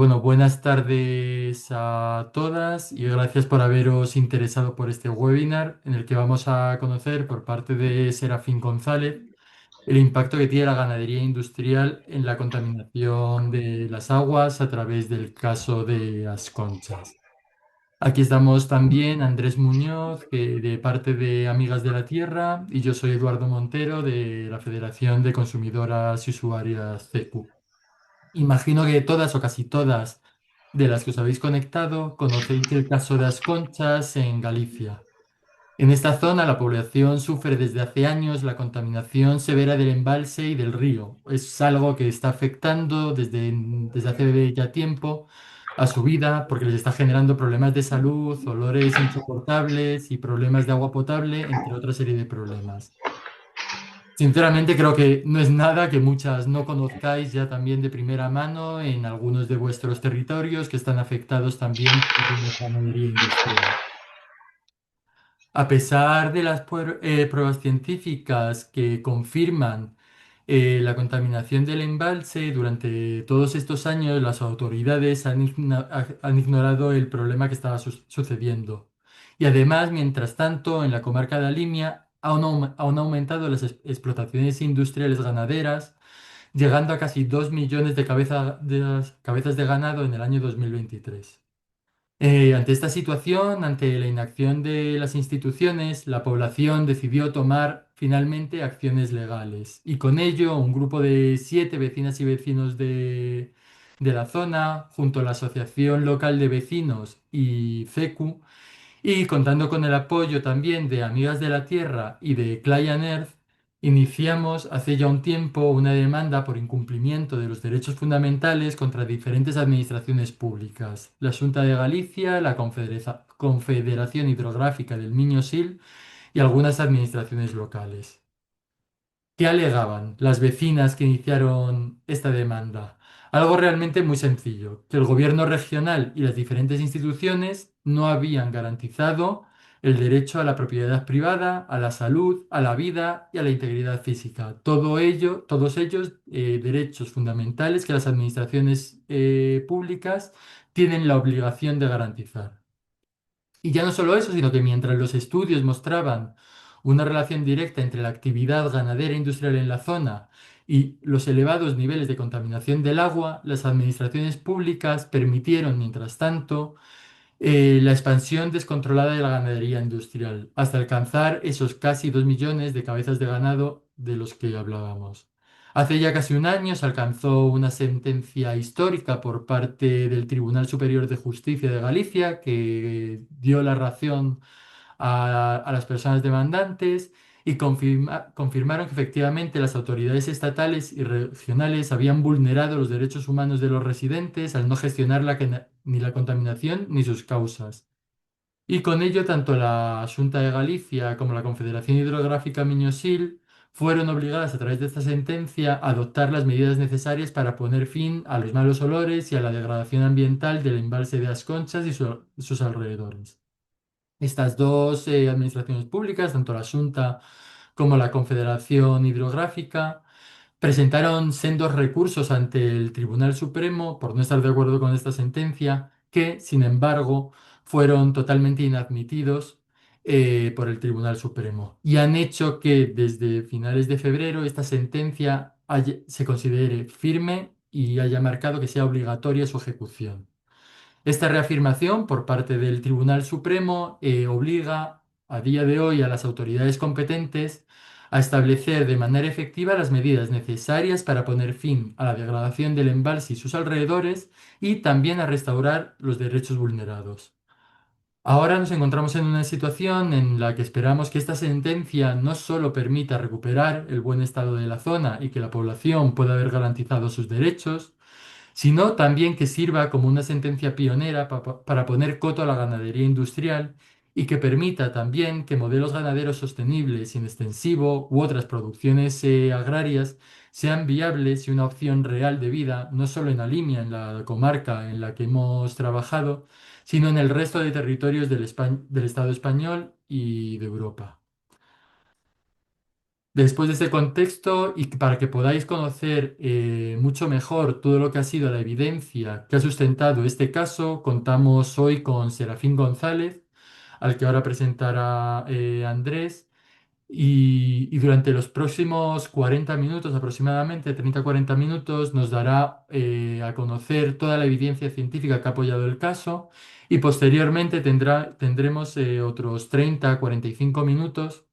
Bueno, buenas tardes a todas y gracias por haberos interesado por este webinar en el que vamos a conocer por parte de Serafín González el impacto que tiene la ganadería industrial en la contaminación de las aguas a través del caso de las conchas. Aquí estamos también Andrés Muñoz, que de parte de Amigas de la Tierra, y yo soy Eduardo Montero de la Federación de Consumidoras y Usuarias CECU. Imagino que todas o casi todas de las que os habéis conectado conocéis el caso de las conchas en Galicia. En esta zona la población sufre desde hace años la contaminación severa del embalse y del río. Es algo que está afectando desde hace ya tiempo a su vida porque les está generando problemas de salud, olores insoportables y problemas de agua potable, entre otra serie de problemas. Sinceramente creo que no es nada que muchas no conozcáis ya también de primera mano en algunos de vuestros territorios que están afectados también por la ganadería industrial. A pesar de las pruebas científicas que confirman la contaminación del embalse, durante todos estos años las autoridades han ignorado el problema que estaba sucediendo. Y además, mientras tanto, en la comarca de Alimia han aumentado las explotaciones industriales ganaderas, llegando a casi 2 millones de las cabezas de ganado en el año 2023. Ante esta situación, ante la inacción de las instituciones, la población decidió tomar finalmente acciones legales y con ello un grupo de 7 vecinas y vecinos de la zona, junto a la Asociación Local de Vecinos y FECU, y contando con el apoyo también de Amigas de la Tierra y de Client Earth, iniciamos hace ya un tiempo una demanda por incumplimiento de los derechos fundamentales contra diferentes administraciones públicas, la Xunta de Galicia, la Confederación Hidrográfica del Miño-Sil y algunas administraciones locales. ¿Qué alegaban las vecinas que iniciaron esta demanda? Algo realmente muy sencillo, que el gobierno regional y las diferentes instituciones no habían garantizado el derecho a la propiedad privada, a la salud, a la vida y a la integridad física. Todo ello, todos ellos derechos fundamentales que las administraciones públicas tienen la obligación de garantizar. Y ya no solo eso, sino que mientras los estudios mostraban una relación directa entre la actividad ganadera e industrial en la zona y los elevados niveles de contaminación del agua, las administraciones públicas permitieron, mientras tanto, la expansión descontrolada de la ganadería industrial, hasta alcanzar esos casi 2 millones de cabezas de ganado de los que hablábamos. Hace ya casi un año se alcanzó una sentencia histórica por parte del Tribunal Superior de Justicia de Galicia que dio la razón a las personas demandantes y confirmaron que efectivamente las autoridades estatales y regionales habían vulnerado los derechos humanos de los residentes al no gestionar ni la contaminación ni sus causas. Y con ello, tanto la Xunta de Galicia como la Confederación Hidrográfica Miño-Sil fueron obligadas a través de esta sentencia a adoptar las medidas necesarias para poner fin a los malos olores y a la degradación ambiental del embalse de As Conchas y sus alrededores. Estas dos administraciones públicas, tanto la Xunta como la Confederación Hidrográfica, presentaron sendos recursos ante el Tribunal Supremo por no estar de acuerdo con esta sentencia, que, sin embargo, fueron totalmente inadmitidos por el Tribunal Supremo y han hecho que desde finales de febrero esta sentencia se considere firme y haya marcado que sea obligatoria su ejecución. Esta reafirmación por parte del Tribunal Supremo obliga a día de hoy a las autoridades competentes a establecer de manera efectiva las medidas necesarias para poner fin a la degradación del embalse y sus alrededores y también a restaurar los derechos vulnerados. Ahora nos encontramos en una situación en la que esperamos que esta sentencia no solo permita recuperar el buen estado de la zona y que la población pueda haber garantizado sus derechos, sino también que sirva como una sentencia pionera para poner coto a la ganadería industrial y que permita también que modelos ganaderos sostenibles, sin extensivo u otras producciones agrarias sean viables y una opción real de vida, no solo en Alimia, en la comarca en la que hemos trabajado, sino en el resto de territorios del Estado español y de Europa. Después de ese contexto y para que podáis conocer mucho mejor todo lo que ha sido la evidencia que ha sustentado este caso, contamos hoy con Serafín González, al que ahora presentará Andrés. Y durante los próximos 40 minutos, aproximadamente 30-40 minutos, nos dará a conocer toda la evidencia científica que ha apoyado el caso y posteriormente tendremos otros 30-45 minutos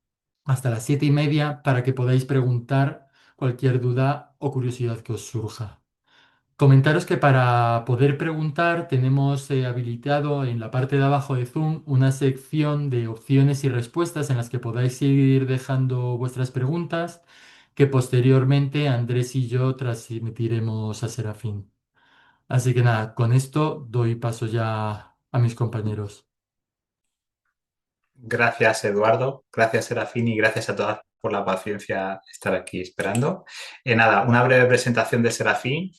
hasta las 7:30 para que podáis preguntar cualquier duda o curiosidad que os surja. Comentaros que para poder preguntar tenemos habilitado en la parte de abajo de Zoom una sección de opciones y respuestas en las que podáis ir dejando vuestras preguntas que posteriormente Andrés y yo transmitiremos a Serafín. Así que nada, con esto doy paso ya a mis compañeros. Gracias, Eduardo. Gracias, Serafín, y gracias a todas por la paciencia de estar aquí esperando. Nada, una breve presentación de Serafín.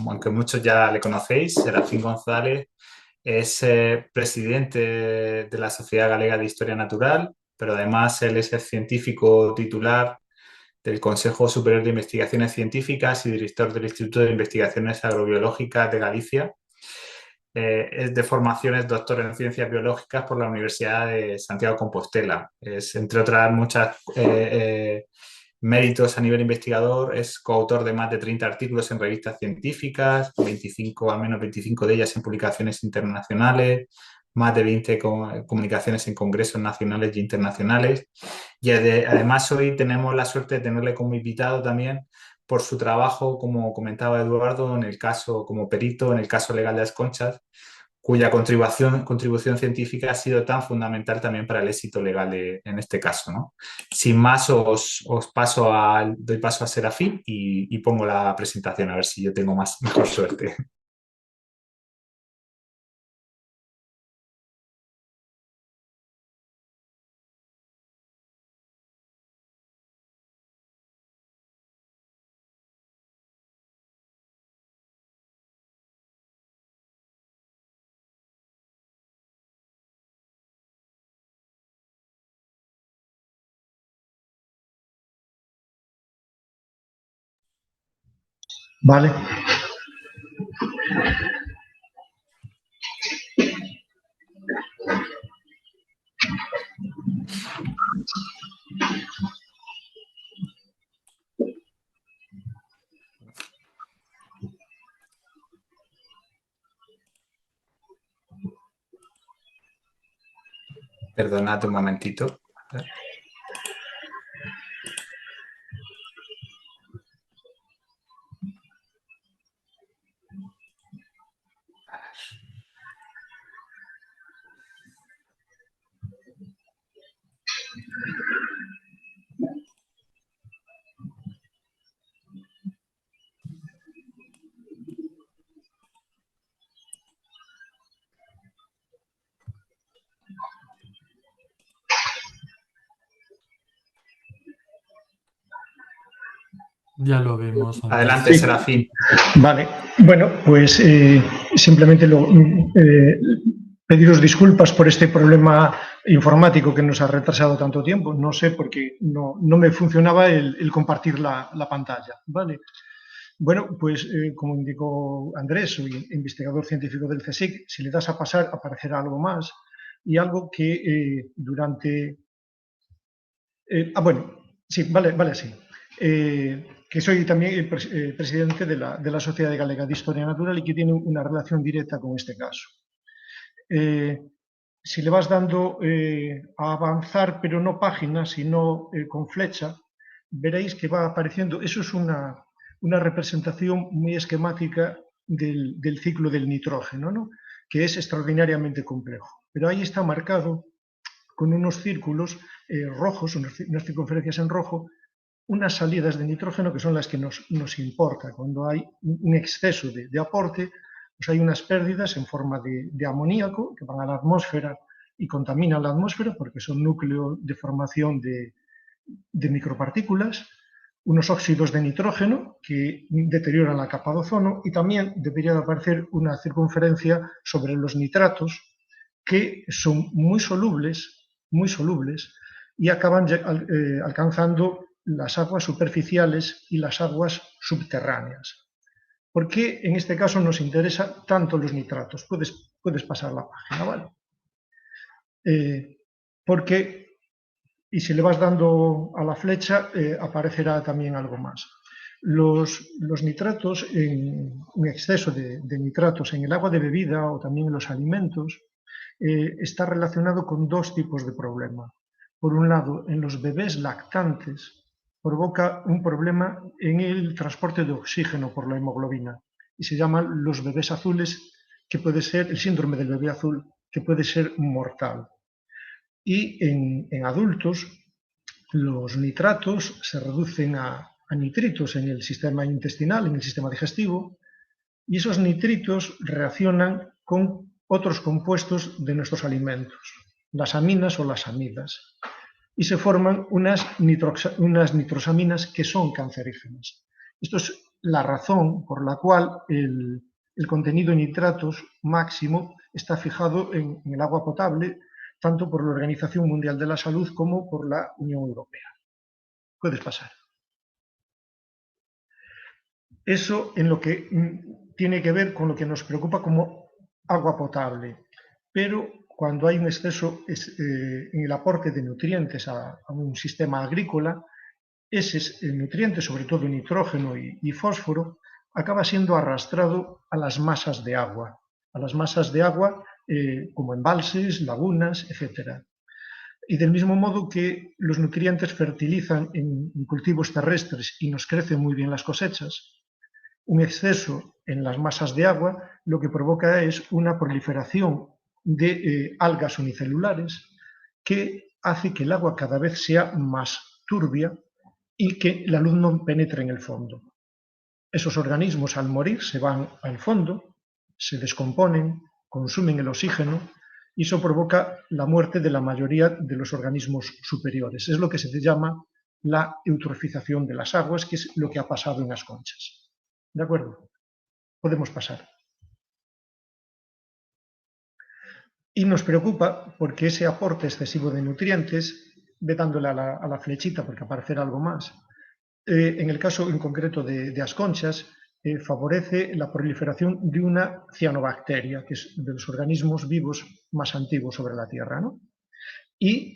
Aunque muchos ya le conocéis, Serafín González es presidente de la Sociedad Galega de Historia Natural, pero además él es el científico titular del Consejo Superior de Investigaciones Científicas y director del Instituto de Investigaciones Agrobiológicas de Galicia. Es de formación, es doctor en ciencias biológicas por la Universidad de Santiago de Compostela. Es, entre otras muchas méritos a nivel investigador, es coautor de más de 30 artículos en revistas científicas, 25, al menos 25 de ellas en publicaciones internacionales, más de 20 comunicaciones en congresos nacionales e internacionales. Y además hoy tenemos la suerte de tenerle como invitado también por su trabajo, como comentaba Eduardo, en el caso como perito, en el caso legal de las conchas, cuya contribución científica ha sido tan fundamental también para el éxito legal en este caso, ¿no? Sin más, doy paso a Serafín y pongo la presentación a ver si yo tengo mejor suerte. Vale. Perdonad un momentito. Ya lo vemos, Adelante, Andrés. Sí, Serafín. vale. Bueno, pues simplemente pediros disculpas por este problema informático que nos ha retrasado tanto tiempo. No sé por qué no me funcionaba el compartir la pantalla. Vale. Bueno, pues como indicó Andrés, soy investigador científico del CSIC. Si le das a pasar, aparecerá algo más. Y algo que durante bueno, sí, vale así. Que soy también el presidente de la Sociedad Galega de Historia Natural y que tiene una relación directa con este caso. Si le vas dando a avanzar, pero no página, sino con flecha, veréis que va apareciendo. Eso es una representación muy esquemática del ciclo del nitrógeno, ¿no? Que es extraordinariamente complejo. Pero ahí está marcado con unos círculos rojos, unas circunferencias en rojo, unas salidas de nitrógeno que son las que nos importa. Cuando hay un exceso de aporte, pues hay unas pérdidas en forma de amoníaco que van a la atmósfera y contaminan la atmósfera porque son núcleos de formación de micropartículas, unos óxidos de nitrógeno que deterioran la capa de ozono y también debería de aparecer una circunferencia sobre los nitratos que son muy solubles y acaban alcanzando las aguas superficiales y las aguas subterráneas. ¿Por qué en este caso nos interesa tanto los nitratos? Puedes pasar la página, ¿vale? Porque, y si le vas dando a la flecha, aparecerá también algo más. Los nitratos, un exceso de nitratos en el agua de bebida o también en los alimentos, está relacionado con dos tipos de problema. Por un lado, en los bebés lactantes provoca un problema en el transporte de oxígeno por la hemoglobina y se llaman los bebés azules, que puede ser el síndrome del bebé azul, que puede ser mortal. Y en adultos, los nitratos se reducen a nitritos en el sistema intestinal, en el sistema digestivo, y esos nitritos reaccionan con otros compuestos de nuestros alimentos, las aminas o las amidas, y se forman unas nitrosaminas que son cancerígenas. Esto es la razón por la cual el contenido de nitratos máximo está fijado en el agua potable, tanto por la Organización Mundial de la Salud como por la Unión Europea. Puedes pasar. Eso en lo que tiene que ver con lo que nos preocupa como agua potable, pero cuando hay un exceso en el aporte de nutrientes a un sistema agrícola, ese nutriente, sobre todo nitrógeno y fósforo, acaba siendo arrastrado a las masas de agua, como embalses, lagunas, etc. Y del mismo modo que los nutrientes fertilizan en cultivos terrestres y nos crecen muy bien las cosechas, un exceso en las masas de agua lo que provoca es una proliferación de algas unicelulares que hace que el agua cada vez sea más turbia y que la luz no penetre en el fondo. Esos organismos al morir se van al fondo, se descomponen, consumen el oxígeno y eso provoca la muerte de la mayoría de los organismos superiores. Es lo que se llama la eutrofización de las aguas, que es lo que ha pasado en las conchas. ¿De acuerdo? Podemos pasar. Y nos preocupa porque ese aporte excesivo de nutrientes, ve dándole a la flechita porque aparecerá algo más, en el caso en concreto de las conchas, favorece la proliferación de una cianobacteria, que es de los organismos vivos más antiguos sobre la Tierra, ¿no? Y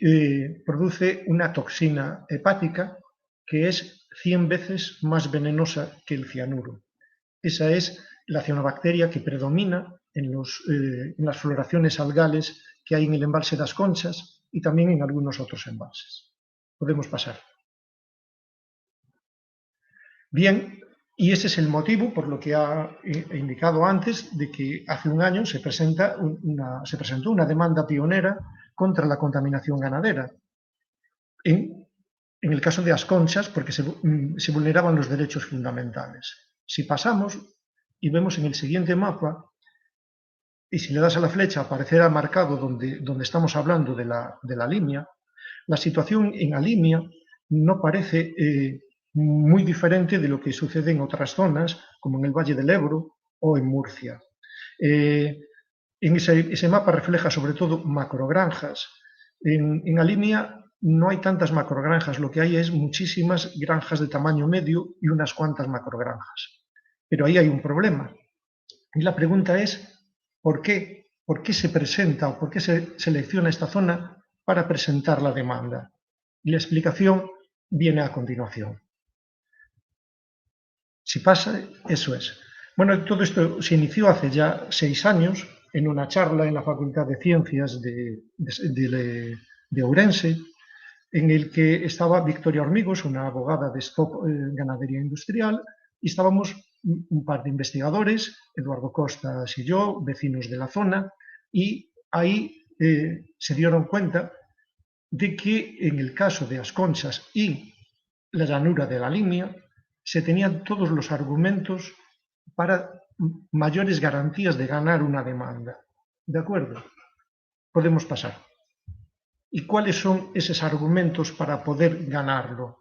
produce una toxina hepática que es 100 veces más venenosa que el cianuro. Esa es la cianobacteria que predomina en las floraciones algales que hay en el embalse de las Conchas y también en algunos otros embalses. Podemos pasar. Bien, y ese es el motivo por lo que he indicado antes de que hace un año se presentó una demanda pionera contra la contaminación ganadera. En el caso de las Conchas, porque se vulneraban los derechos fundamentales. Si pasamos y vemos en el siguiente mapa, y si le das a la flecha aparecerá marcado donde estamos hablando de la Limia, la situación en Alimia no parece muy diferente de lo que sucede en otras zonas, como en el Valle del Ebro o en Murcia. En ese mapa refleja sobre todo macrogranjas. En Alimia no hay tantas macrogranjas, lo que hay es muchísimas granjas de tamaño medio y unas cuantas macrogranjas. Pero ahí hay un problema. Y la pregunta es, ¿por qué? ¿Por qué se presenta o por qué se selecciona esta zona para presentar la demanda? Y la explicación viene a continuación. Si pasa, eso es. Bueno, todo esto se inició hace ya 6 años en una charla en la Facultad de Ciencias de Ourense, en el que estaba Victoria Hormigos, una abogada de Stop Ganadería Industrial, y estábamos un par de investigadores, Eduardo Costas y yo, vecinos de la zona, y ahí se dieron cuenta de que en el caso de las Conchas y la llanura de la Limia se tenían todos los argumentos para mayores garantías de ganar una demanda. ¿De acuerdo? Podemos pasar. ¿Y cuáles son esos argumentos para poder ganarlo?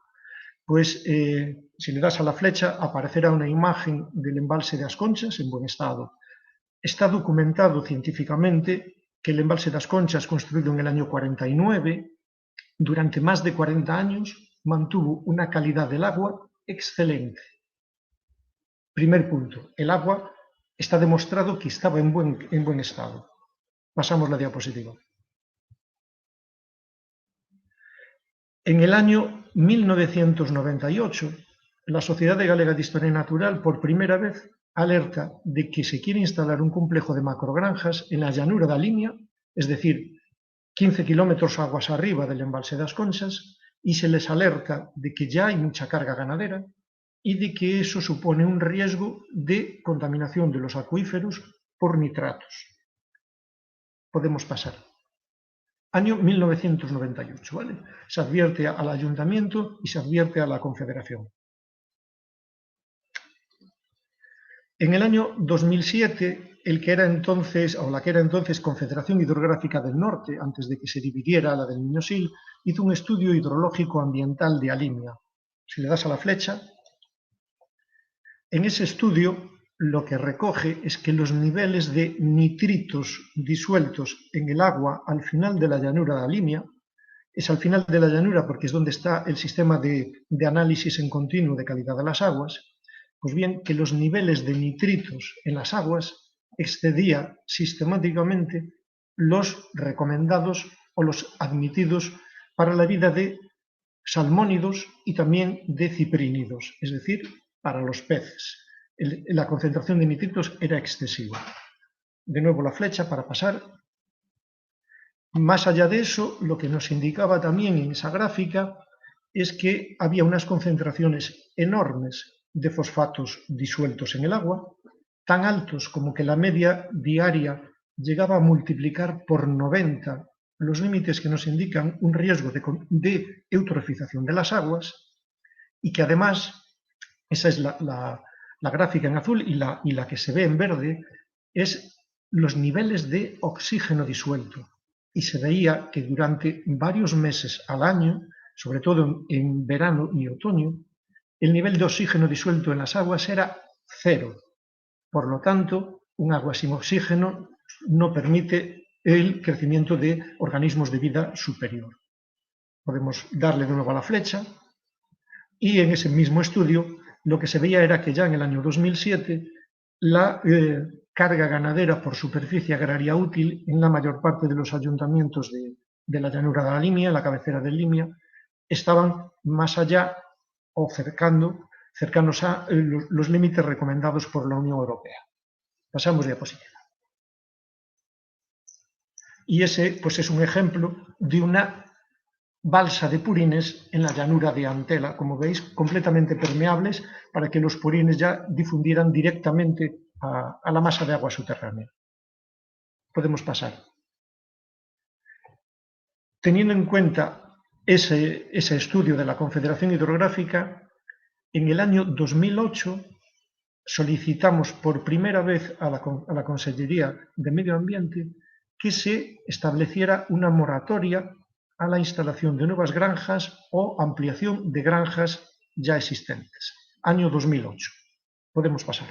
Pues si le das a la flecha aparecerá una imagen del embalse de las Conchas en buen estado. Está documentado científicamente que el embalse de las Conchas, construido en el año 49, durante más de 40 años mantuvo una calidad del agua excelente. Primer punto, el agua está demostrado que estaba en buen estado. Pasamos la diapositiva. En el año 1998, la Sociedad Galega de Historia Natural por primera vez alerta de que se quiere instalar un complejo de macrogranjas en la llanura da Limia, es decir, 15 kilómetros aguas arriba del embalse das Conchas, y se les alerta de que ya hay mucha carga ganadera y de que eso supone un riesgo de contaminación de los acuíferos por nitratos. Podemos pasar. Año 1998, ¿vale? Se advierte al ayuntamiento y se advierte a la Confederación. En el año 2007, la que era entonces Confederación Hidrográfica del Norte, antes de que se dividiera la del Miño-Sil, hizo un estudio hidrológico ambiental de Alimia. Si le das a la flecha, en ese estudio lo que recoge es que los niveles de nitritos disueltos en el agua al final de la llanura de Alimia, es al final de la llanura porque es donde está el sistema de análisis en continuo de calidad de las aguas, pues bien, que los niveles de nitritos en las aguas excedía sistemáticamente los recomendados o los admitidos para la vida de salmónidos y también de ciprínidos, es decir, para los peces. La concentración de nitritos era excesiva. De nuevo la flecha para pasar. Más allá de eso, lo que nos indicaba también en esa gráfica es que había unas concentraciones enormes de fosfatos disueltos en el agua, tan altos como que la media diaria llegaba a multiplicar por 90 los límites que nos indican un riesgo de eutrofización de las aguas, y que además, esa es la gráfica en azul, y la que se ve en verde, es los niveles de oxígeno disuelto. Y se veía que durante varios meses al año, sobre todo en verano y otoño, el nivel de oxígeno disuelto en las aguas era 0. Por lo tanto, un agua sin oxígeno no permite el crecimiento de organismos de vida superior. Podemos darle de nuevo a la flecha, y en ese mismo estudio lo que se veía era que ya en el año 2007 la carga ganadera por superficie agraria útil en la mayor parte de los ayuntamientos de la llanura de la Limia, la cabecera de Limia, estaban más allá o cercanos a los límites recomendados por la Unión Europea. Pasamos diapositiva. Y ese pues es un ejemplo de una balsa de purines en la llanura de Antela, como veis, completamente permeables para que los purines ya difundieran directamente a la masa de agua subterránea. Podemos pasar. Teniendo en cuenta ese estudio de la Confederación Hidrográfica, en el año 2008 solicitamos por primera vez a la Consellería de Medio Ambiente que se estableciera una moratoria a la instalación de nuevas granjas o ampliación de granjas ya existentes. Año 2008. Podemos pasar.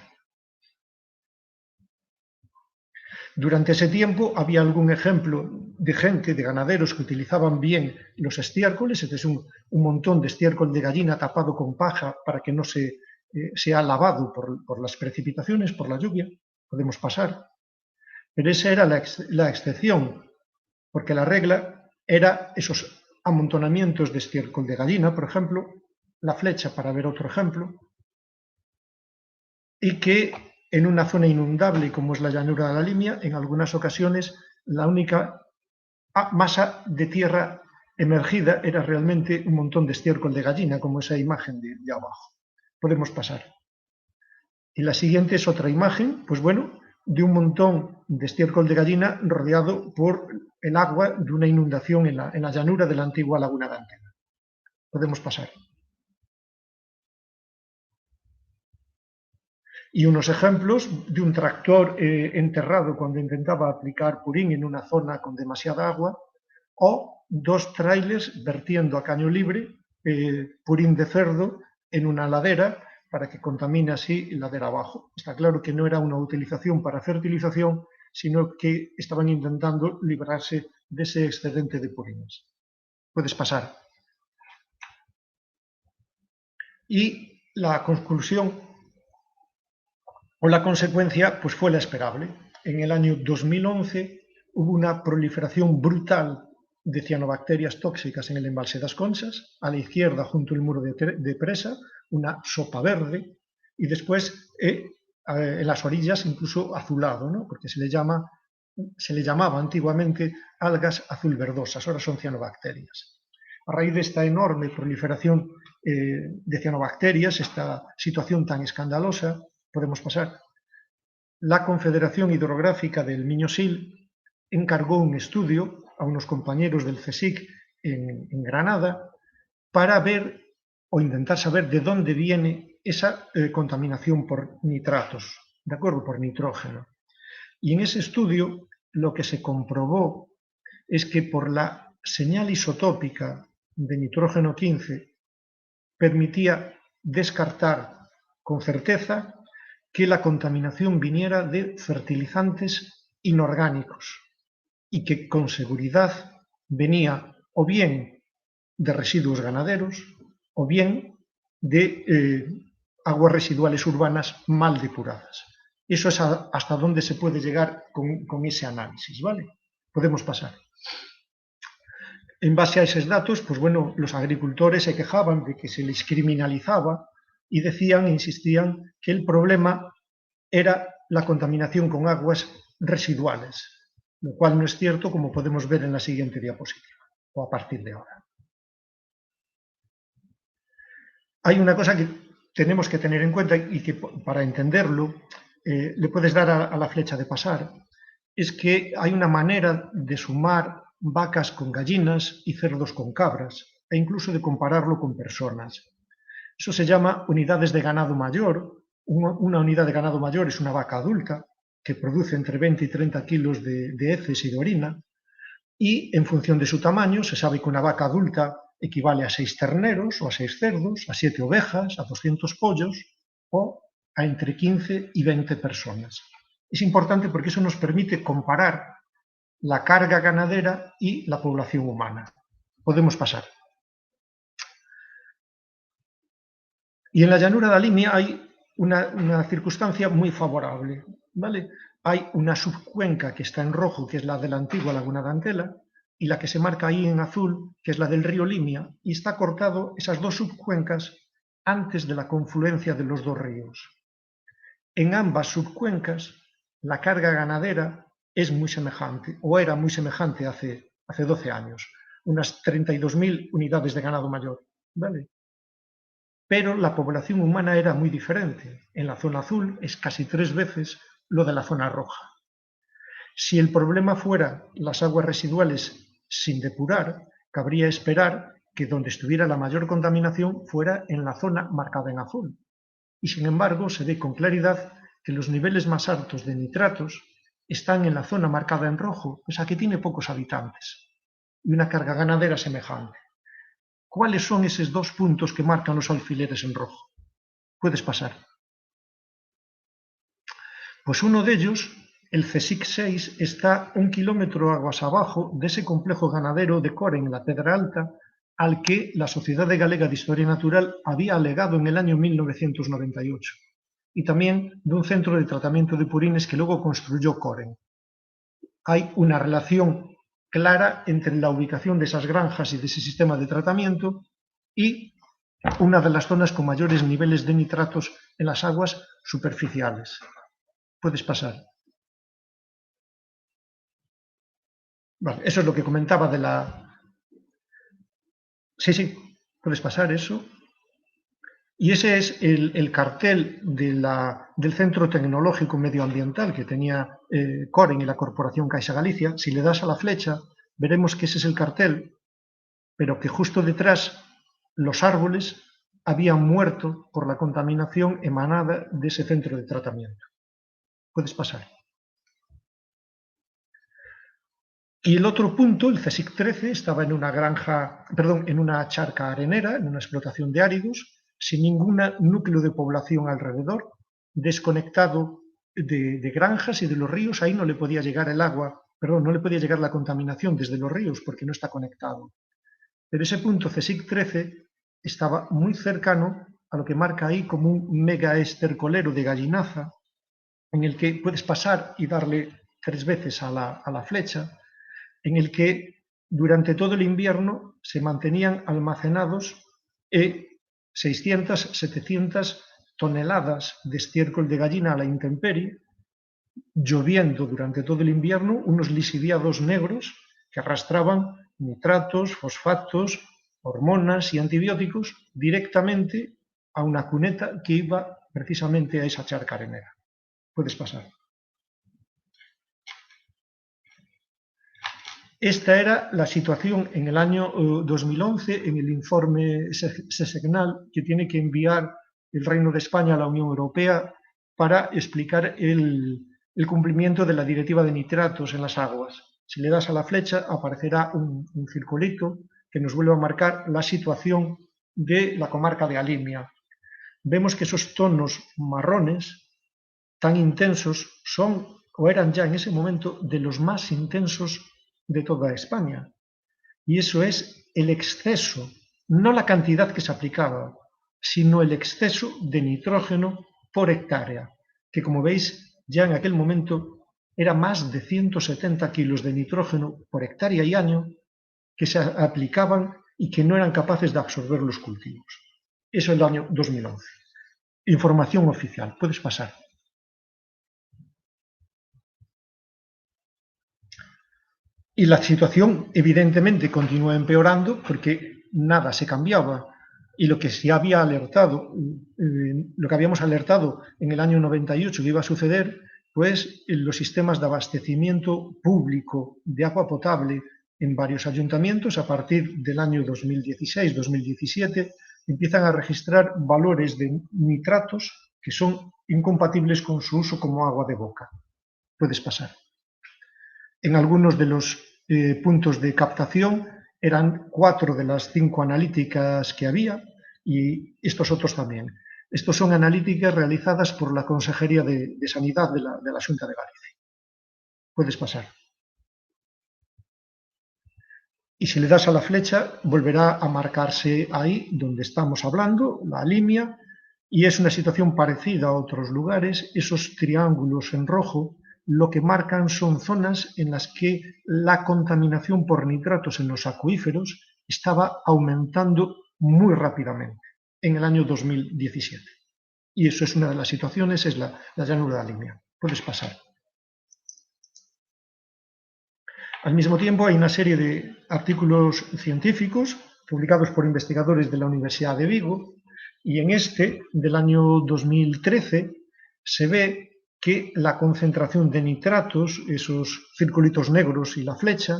Durante ese tiempo había algún ejemplo de gente, de ganaderos que utilizaban bien los estiércoles, este es un montón de estiércol de gallina tapado con paja para que no sea lavado por las precipitaciones, por la lluvia. Podemos pasar. Pero esa era la excepción, porque la regla era esos amontonamientos de estiércol de gallina, por ejemplo, la flecha para ver otro ejemplo, y que en una zona inundable como es la llanura de la Limia, en algunas ocasiones la única masa de tierra emergida era realmente un montón de estiércol de gallina, como esa imagen de abajo. Podemos pasar. Y la siguiente es otra imagen, pues bueno, de un montón de estiércol de gallina rodeado por el agua de una inundación en la llanura de la antigua laguna de Antela. Podemos pasar. Y unos ejemplos de un tractor enterrado cuando intentaba aplicar purín en una zona con demasiada agua, o dos trailers vertiendo a caño libre purín de cerdo en una ladera para que contamine así la ladera abajo. Está claro que no era una utilización para fertilización, sino que estaban intentando librarse de ese excedente de purines. Puedes pasar. Y la conclusión o la consecuencia pues fue la esperable. En el año 2011 hubo una proliferación brutal de cianobacterias tóxicas en el embalse das Conchas, a la izquierda junto al muro de presa, una sopa verde, y después en las orillas incluso azulado, ¿no? Porque se le llamaba antiguamente algas azul verdosas, ahora son cianobacterias. A raíz de esta enorme proliferación de cianobacterias, esta situación tan escandalosa, podemos pasar. La Confederación Hidrográfica del Miño-Sil encargó un estudio a unos compañeros del CSIC en Granada para ver o intentar saber de dónde viene esa contaminación por nitratos, ¿de acuerdo? Por nitrógeno. Y en ese estudio lo que se comprobó es que por la señal isotópica de nitrógeno 15 permitía descartar con certeza que la contaminación viniera de fertilizantes inorgánicos y que con seguridad venía o bien de residuos ganaderos o bien de aguas residuales urbanas mal depuradas. Eso es hasta donde se puede llegar con ese análisis, ¿vale? Podemos pasar. En base a esos datos, pues bueno, los agricultores se quejaban de que se les criminalizaba y decían, insistían, que el problema era la contaminación con aguas residuales, lo cual no es cierto, como podemos ver en la siguiente diapositiva, o a partir de ahora. Hay una cosa que tenemos que tener en cuenta y que para entenderlo le puedes dar a la flecha de pasar, es que hay una manera de sumar vacas con gallinas y cerdos con cabras, e incluso de compararlo con personas. Eso se llama unidades de ganado mayor. Una unidad de ganado mayor es una vaca adulta que produce entre 20 y 30 kilos de heces y de orina, y en función de su tamaño se sabe que una vaca adulta equivale a 6 terneros o a 6 cerdos, a 7 ovejas, a 200 pollos o a entre 15 y 20 personas. Es importante porque eso nos permite comparar la carga ganadera y la población humana. Podemos pasar. Y en la llanura da Limia hay una circunstancia muy favorable, ¿vale? Hay una subcuenca que está en rojo, que es la de la antigua laguna de Antela, y la que se marca ahí en azul, que es la del río Limia, y está cortado esas dos subcuencas antes de la confluencia de los dos ríos. En ambas subcuencas, la carga ganadera es muy semejante, o era muy semejante hace 12 años, unas 32.000 unidades de ganado mayor, ¿vale? Pero la población humana era muy diferente. En la zona azul es casi 3 veces lo de la zona roja. Si el problema fuera las aguas residuales sin depurar, cabría esperar que donde estuviera la mayor contaminación fuera en la zona marcada en azul. Y sin embargo, se ve con claridad que los niveles más altos de nitratos están en la zona marcada en rojo, esa que tiene pocos habitantes, y una carga ganadera semejante. ¿Cuáles son esos dos puntos que marcan los alfileres en rojo? Puedes pasar. Pues uno de ellos, el CSIC 6, está 1 kilómetro aguas abajo de ese complejo ganadero de Coren, en la Pedra Alta, al que la Sociedad Galega de Historia Natural había alegado en el año 1998, y también de un centro de tratamiento de purines que luego construyó Coren. Hay una relación clara entre la ubicación de esas granjas y de ese sistema de tratamiento y una de las zonas con mayores niveles de nitratos en las aguas superficiales. Puedes pasar. Vale, eso es lo que comentaba de la... Sí, puedes pasar eso. Y ese es el cartel del Centro Tecnológico Medioambiental que tenía Coren y la Corporación Caixa Galicia. Si le das a la flecha, veremos que ese es el cartel, pero que justo detrás los árboles habían muerto por la contaminación emanada de ese centro de tratamiento. Puedes pasar. Y el otro punto, el CSIC 13, estaba en una en una charca arenera, en una explotación de áridos, sin ningún núcleo de población alrededor, desconectado de granjas y de los ríos. Ahí no le podía llegar el agua, no le podía llegar la contaminación desde los ríos porque no está conectado. Pero ese punto CSIC 13 estaba muy cercano a lo que marca ahí como un mega estercolero de gallinaza, en el que puedes pasar y darle 3 veces a la flecha, en el que durante todo el invierno se mantenían almacenados 600, 700 toneladas de estiércol de gallina a la intemperie, lloviendo durante todo el invierno unos lisiviados negros que arrastraban nitratos, fosfatos, hormonas y antibióticos directamente a una cuneta que iba precisamente a esa charca arenera. Puedes pasar. Esta era la situación en el año 2011 en el informe SESEGNAL que tiene que enviar el Reino de España a la Unión Europea para explicar el cumplimiento de la Directiva de Nitratos en las aguas. Si le das a la flecha aparecerá un circulito que nos vuelve a marcar la situación de la comarca de Alimia. Vemos que esos tonos marrones tan intensos son o eran ya en ese momento de los más intensos de toda España. Y eso es el exceso, no la cantidad que se aplicaba, sino el exceso de nitrógeno por hectárea, que como veis ya en aquel momento era más de 170 kilos de nitrógeno por hectárea y año que se aplicaban y que no eran capaces de absorber los cultivos. Eso es el año 2011. Información oficial, puedes pasar. Y la situación evidentemente continúa empeorando porque nada se cambiaba. Y lo que se había alertado, lo que habíamos alertado en el año 98 que iba a suceder, pues los sistemas de abastecimiento público de agua potable en varios ayuntamientos a partir del año 2016-2017 empiezan a registrar valores de nitratos que son incompatibles con su uso como agua de boca. Puedes pasar. En algunos de los puntos de captación eran 4 de las 5 analíticas que había y estos otros también. Estos son analíticas realizadas por la Consejería de Sanidad de la Xunta de Galicia. Puedes pasar. Y si le das a la flecha, volverá a marcarse ahí donde estamos hablando, la Alimia, y es una situación parecida a otros lugares. Esos triángulos en rojo lo que marcan son zonas en las que la contaminación por nitratos en los acuíferos estaba aumentando muy rápidamente en el año 2017. Y eso es una de las situaciones, es la llanura de Alimia. Puedes pasar. Al mismo tiempo hay una serie de artículos científicos publicados por investigadores de la Universidad de Vigo y en este, del año 2013, se ve que la concentración de nitratos, esos circulitos negros y la flecha,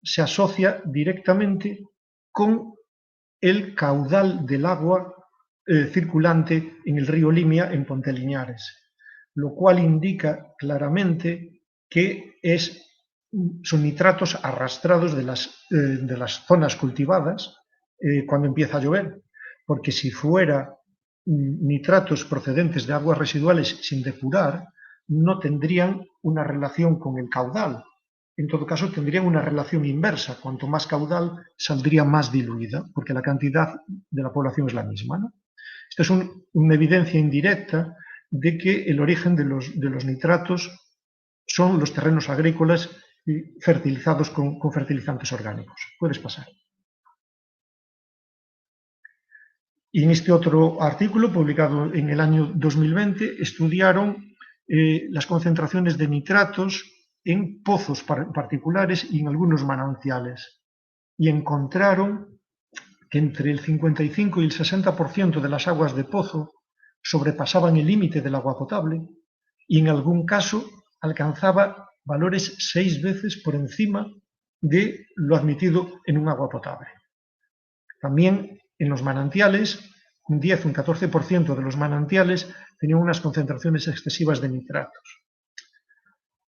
se asocia directamente con el caudal del agua circulante en el río Limia en Ponteliñares, lo cual indica claramente que son nitratos arrastrados de las zonas cultivadas cuando empieza a llover, porque si fuera nitratos procedentes de aguas residuales sin depurar, no tendrían una relación con el caudal. En todo caso, tendrían una relación inversa. Cuanto más caudal, saldría más diluida, porque la cantidad de la población es la misma, ¿no? Esto es una evidencia indirecta de que el origen de los nitratos son los terrenos agrícolas fertilizados con fertilizantes orgánicos. Puedes pasar. Y en este otro artículo, publicado en el año 2020, estudiaron las concentraciones de nitratos en pozos particulares y en algunos manantiales. Y encontraron que entre el 55 y el 60% de las aguas de pozo sobrepasaban el límite del agua potable y en algún caso alcanzaba valores 6 veces por encima de lo admitido en un agua potable. También en los manantiales, un 10 o un 14% de los manantiales tenían unas concentraciones excesivas de nitratos.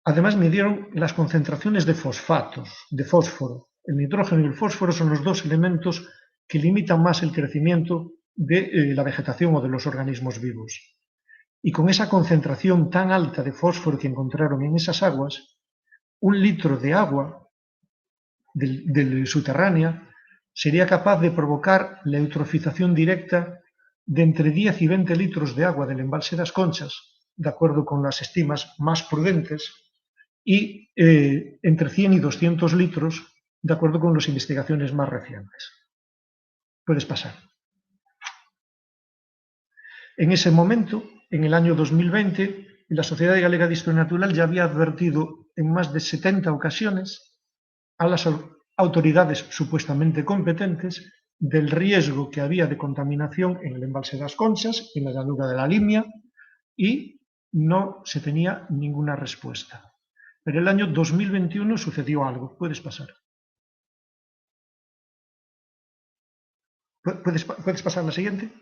Además, midieron las concentraciones de fosfatos, de fósforo. El nitrógeno y el fósforo son los dos elementos que limitan más el crecimiento de la vegetación o de los organismos vivos. Y con esa concentración tan alta de fósforo que encontraron en esas aguas, 1 litro de agua subterránea sería capaz de provocar la eutrofización directa de entre 10 y 20 litros de agua del embalse das Conchas, de acuerdo con las estimas más prudentes, y entre 100 y 200 litros, de acuerdo con las investigaciones más recientes. Puedes pasar. En ese momento, en el año 2020, la Sociedad Galega de Historia Natural ya había advertido en más de 70 ocasiones a las autoridades supuestamente competentes del riesgo que había de contaminación en el embalse das Conchas, en la llanura de la Limia, y no se tenía ninguna respuesta. Pero el año 2021 sucedió algo. Puedes pasar. ¿Puedes pasar a la siguiente?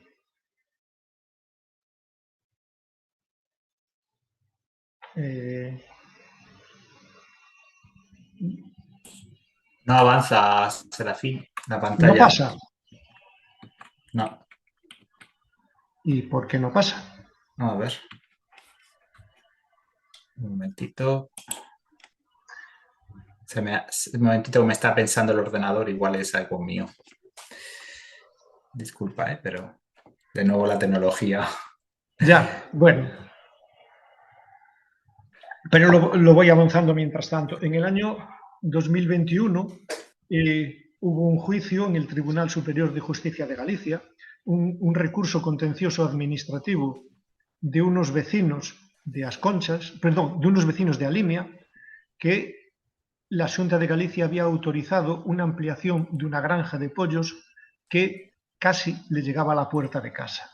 No avanza, Serafín, la No pantalla. pasa. No. ¿Y por qué no pasa? Vamos a ver. Un momentito. Un momentito que me está pensando el ordenador, igual es algo mío. Disculpa, pero de nuevo la tecnología. Ya, bueno. Pero lo voy avanzando mientras tanto. En el año 2021 hubo un juicio en el Tribunal Superior de Justicia de Galicia, un recurso contencioso administrativo de unos vecinos de As Conchas, perdón, de unos vecinos de Alimia, que la Xunta de Galicia había autorizado una ampliación de una granja de pollos que casi le llegaba a la puerta de casa.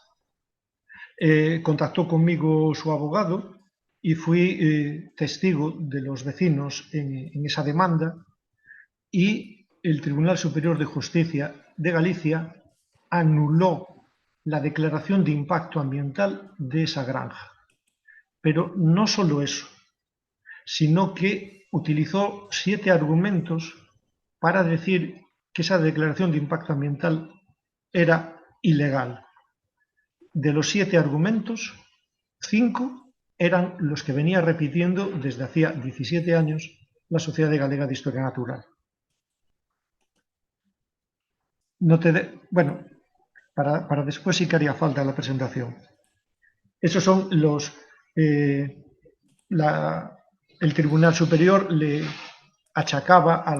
Contactó conmigo su abogado y fui testigo de los vecinos en esa demanda, y el Tribunal Superior de Justicia de Galicia anuló la declaración de impacto ambiental de esa granja. Pero no solo eso, sino que utilizó 7 argumentos para decir que esa declaración de impacto ambiental era ilegal. De los 7 argumentos, 5 eran los que venía repitiendo desde hacía 17 años la Sociedad Galega de Historia Natural. Bueno, para después sí que haría falta la presentación. Esos son los... el Tribunal Superior le achacaba a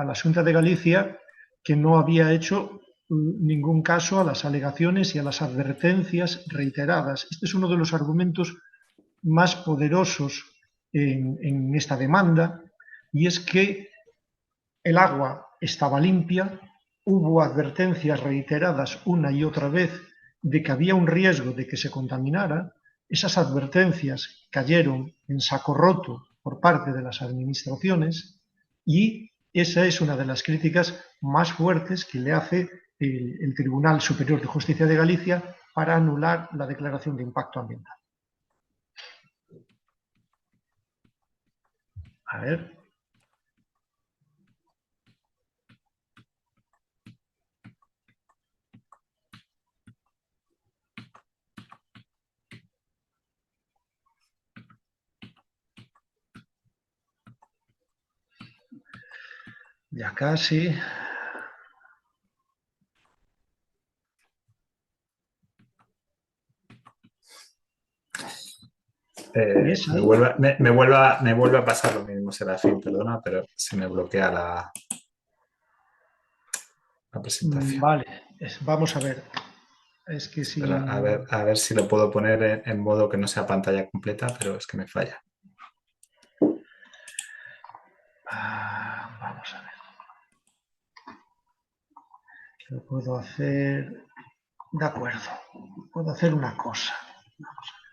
la Xunta de Galicia que no había hecho ningún caso a las alegaciones y a las advertencias reiteradas. Este es uno de los argumentos más poderosos en esta demanda, y es que el agua estaba limpia, hubo advertencias reiteradas una y otra vez de que había un riesgo de que se contaminara. Esas advertencias cayeron en saco roto por parte de las administraciones, y esa es una de las críticas más fuertes que le hace el Tribunal Superior de Justicia de Galicia para anular la declaración de impacto ambiental. A ver. Ya casi. Me vuelve a pasar lo mismo, Serafín, perdona, pero se me bloquea la presentación. Vale, vamos a ver. Es que si... A ver si lo puedo poner en modo que no sea pantalla completa, pero es que me falla. Vamos a ver. Lo puedo hacer... De acuerdo. Puedo hacer una cosa. Vamos a ver.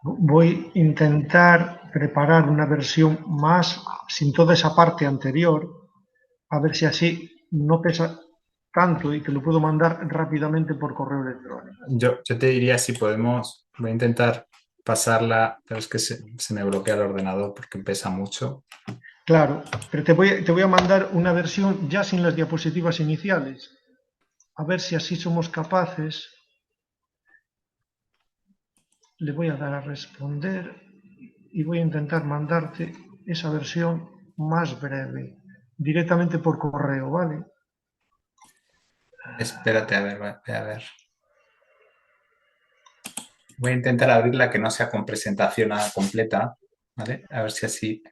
Voy a intentar preparar una versión más sin toda esa parte anterior a ver si así no pesa tanto y te lo puedo mandar rápidamente por correo electrónico. Yo te diría si podemos, voy a intentar pasarla, pero es que se me bloquea el ordenador porque pesa mucho. Claro, pero te voy a mandar una versión ya sin las diapositivas iniciales. A ver si así somos capaces. Le voy a dar a responder y voy a intentar mandarte esa versión más breve, directamente por correo, ¿vale? Espérate, a ver, voy a ver. Voy a intentar abrirla que no sea con presentación completa, ¿vale? A ver si así.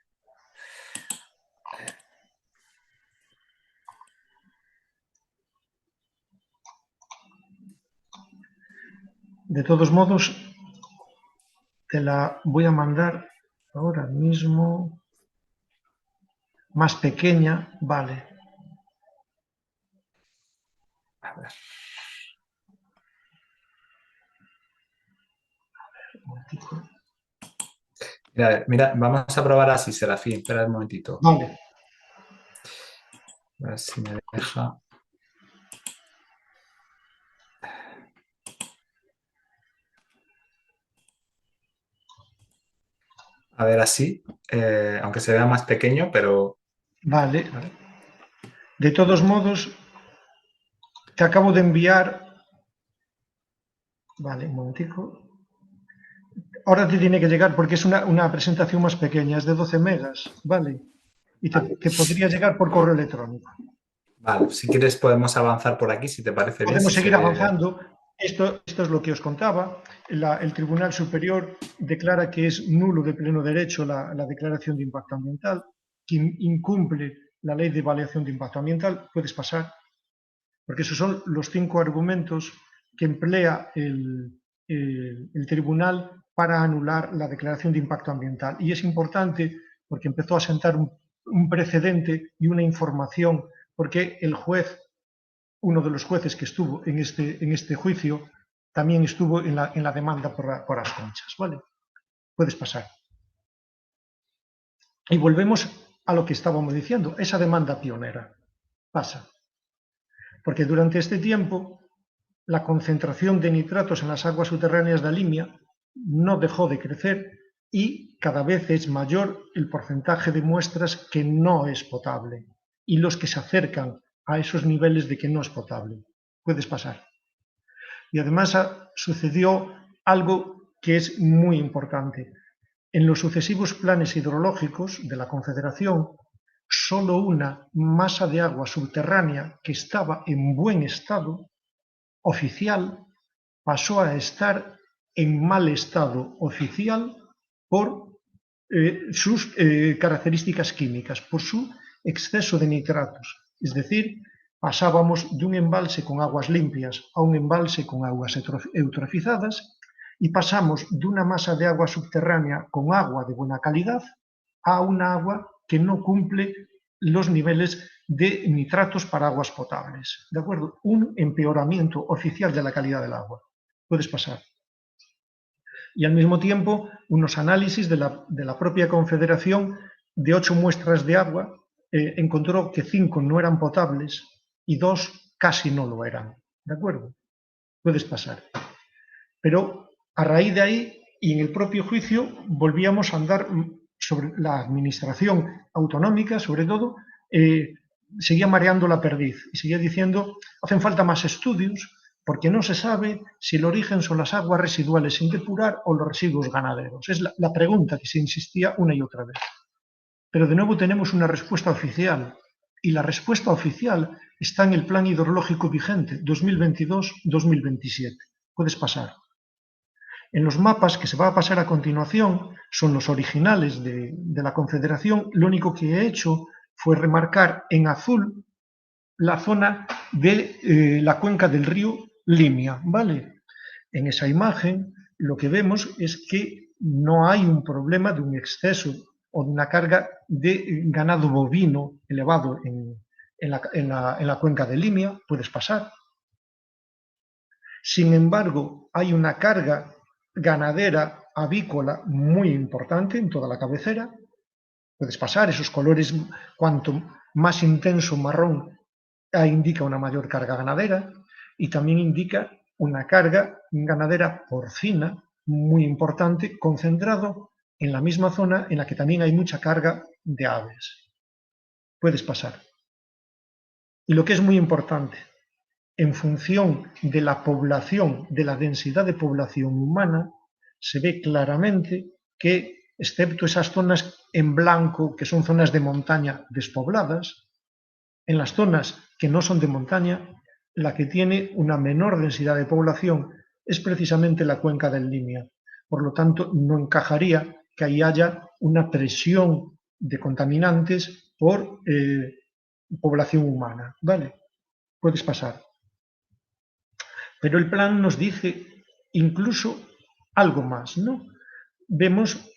De todos modos, te la voy a mandar ahora mismo, más pequeña, vale. A ver. Mira, vamos a probar así, Serafín. Espera un momentito. Vale. A ver si me deja. A ver, así, aunque se vea más pequeño, pero... Vale. De todos modos, te acabo de enviar... Vale, un momentico. Ahora te tiene que llegar porque es una presentación más pequeña, es de 12 megas, ¿vale? Y te podría llegar por correo electrónico. Vale, si quieres podemos avanzar por aquí, si te parece bien. Podemos Si se seguir ve... avanzando. Esto es lo que os contaba. El Tribunal Superior declara que es nulo de pleno derecho la declaración de impacto ambiental. Quien incumple la ley de evaluación de impacto ambiental, puedes pasar, porque esos son los 5 argumentos que emplea el tribunal para anular la declaración de impacto ambiental. Y es importante porque empezó a sentar un precedente y una información, porque el juez, uno de los jueces que estuvo en este juicio, también estuvo en la demanda por As Conchas, ¿vale? Puedes pasar. Y volvemos a lo que estábamos diciendo, esa demanda pionera. Pasa. Porque durante este tiempo la concentración de nitratos en las aguas subterráneas de Limia no dejó de crecer y cada vez es mayor el porcentaje de muestras que no es potable y los que se acercan a esos niveles de que no es potable. Puedes pasar. Y además sucedió algo que es muy importante. En los sucesivos planes hidrológicos de la Confederación, solo una masa de agua subterránea que estaba en buen estado oficial pasó a estar en mal estado oficial por sus características químicas, por su exceso de nitratos. Es decir, pasábamos de un embalse con aguas limpias a un embalse con aguas eutrofizadas y pasamos de una masa de agua subterránea con agua de buena calidad a una agua que no cumple los niveles de nitratos para aguas potables. ¿De acuerdo? Un empeoramiento oficial de la calidad del agua. Puedes pasar. Y al mismo tiempo, unos análisis de la propia Confederación de 8 muestras de agua encontró que 5 no eran potables y 2 casi no lo eran. ¿De acuerdo? Puedes pasar. Pero a raíz de ahí y en el propio juicio volvíamos a andar sobre la administración autonómica, sobre todo, seguía mareando la perdiz y seguía diciendo hacen falta más estudios porque no se sabe si el origen son las aguas residuales sin depurar o los residuos ganaderos. Es la pregunta que se insistía una y otra vez. Pero de nuevo tenemos una respuesta oficial y la respuesta oficial está en el plan hidrológico vigente 2022-2027. Puedes pasar. En los mapas que se va a pasar a continuación, son los originales de la Confederación, lo único que he hecho fue remarcar en azul la zona de la cuenca del río Limia, ¿vale? En esa imagen lo que vemos es que no hay un problema de un exceso o de una carga de ganado bovino elevado en la cuenca de Limia, puedes pasar. Sin embargo, hay una carga ganadera avícola muy importante en toda la cabecera. Puedes pasar esos colores, cuanto más intenso marrón indica una mayor carga ganadera y también indica una carga ganadera porcina muy importante, concentrado en la misma zona en la que también hay mucha carga de aves. Puedes pasar. Y lo que es muy importante, en función de la población, de la densidad de población humana, se ve claramente que, excepto esas zonas en blanco, que son zonas de montaña despobladas, en las zonas que no son de montaña, la que tiene una menor densidad de población es precisamente la cuenca del Limia. Por lo tanto, no encajaría que ahí haya una presión de contaminantes por población humana. ¿Vale? Puedes pasar. Pero el plan nos dice incluso algo más, ¿no? Vemos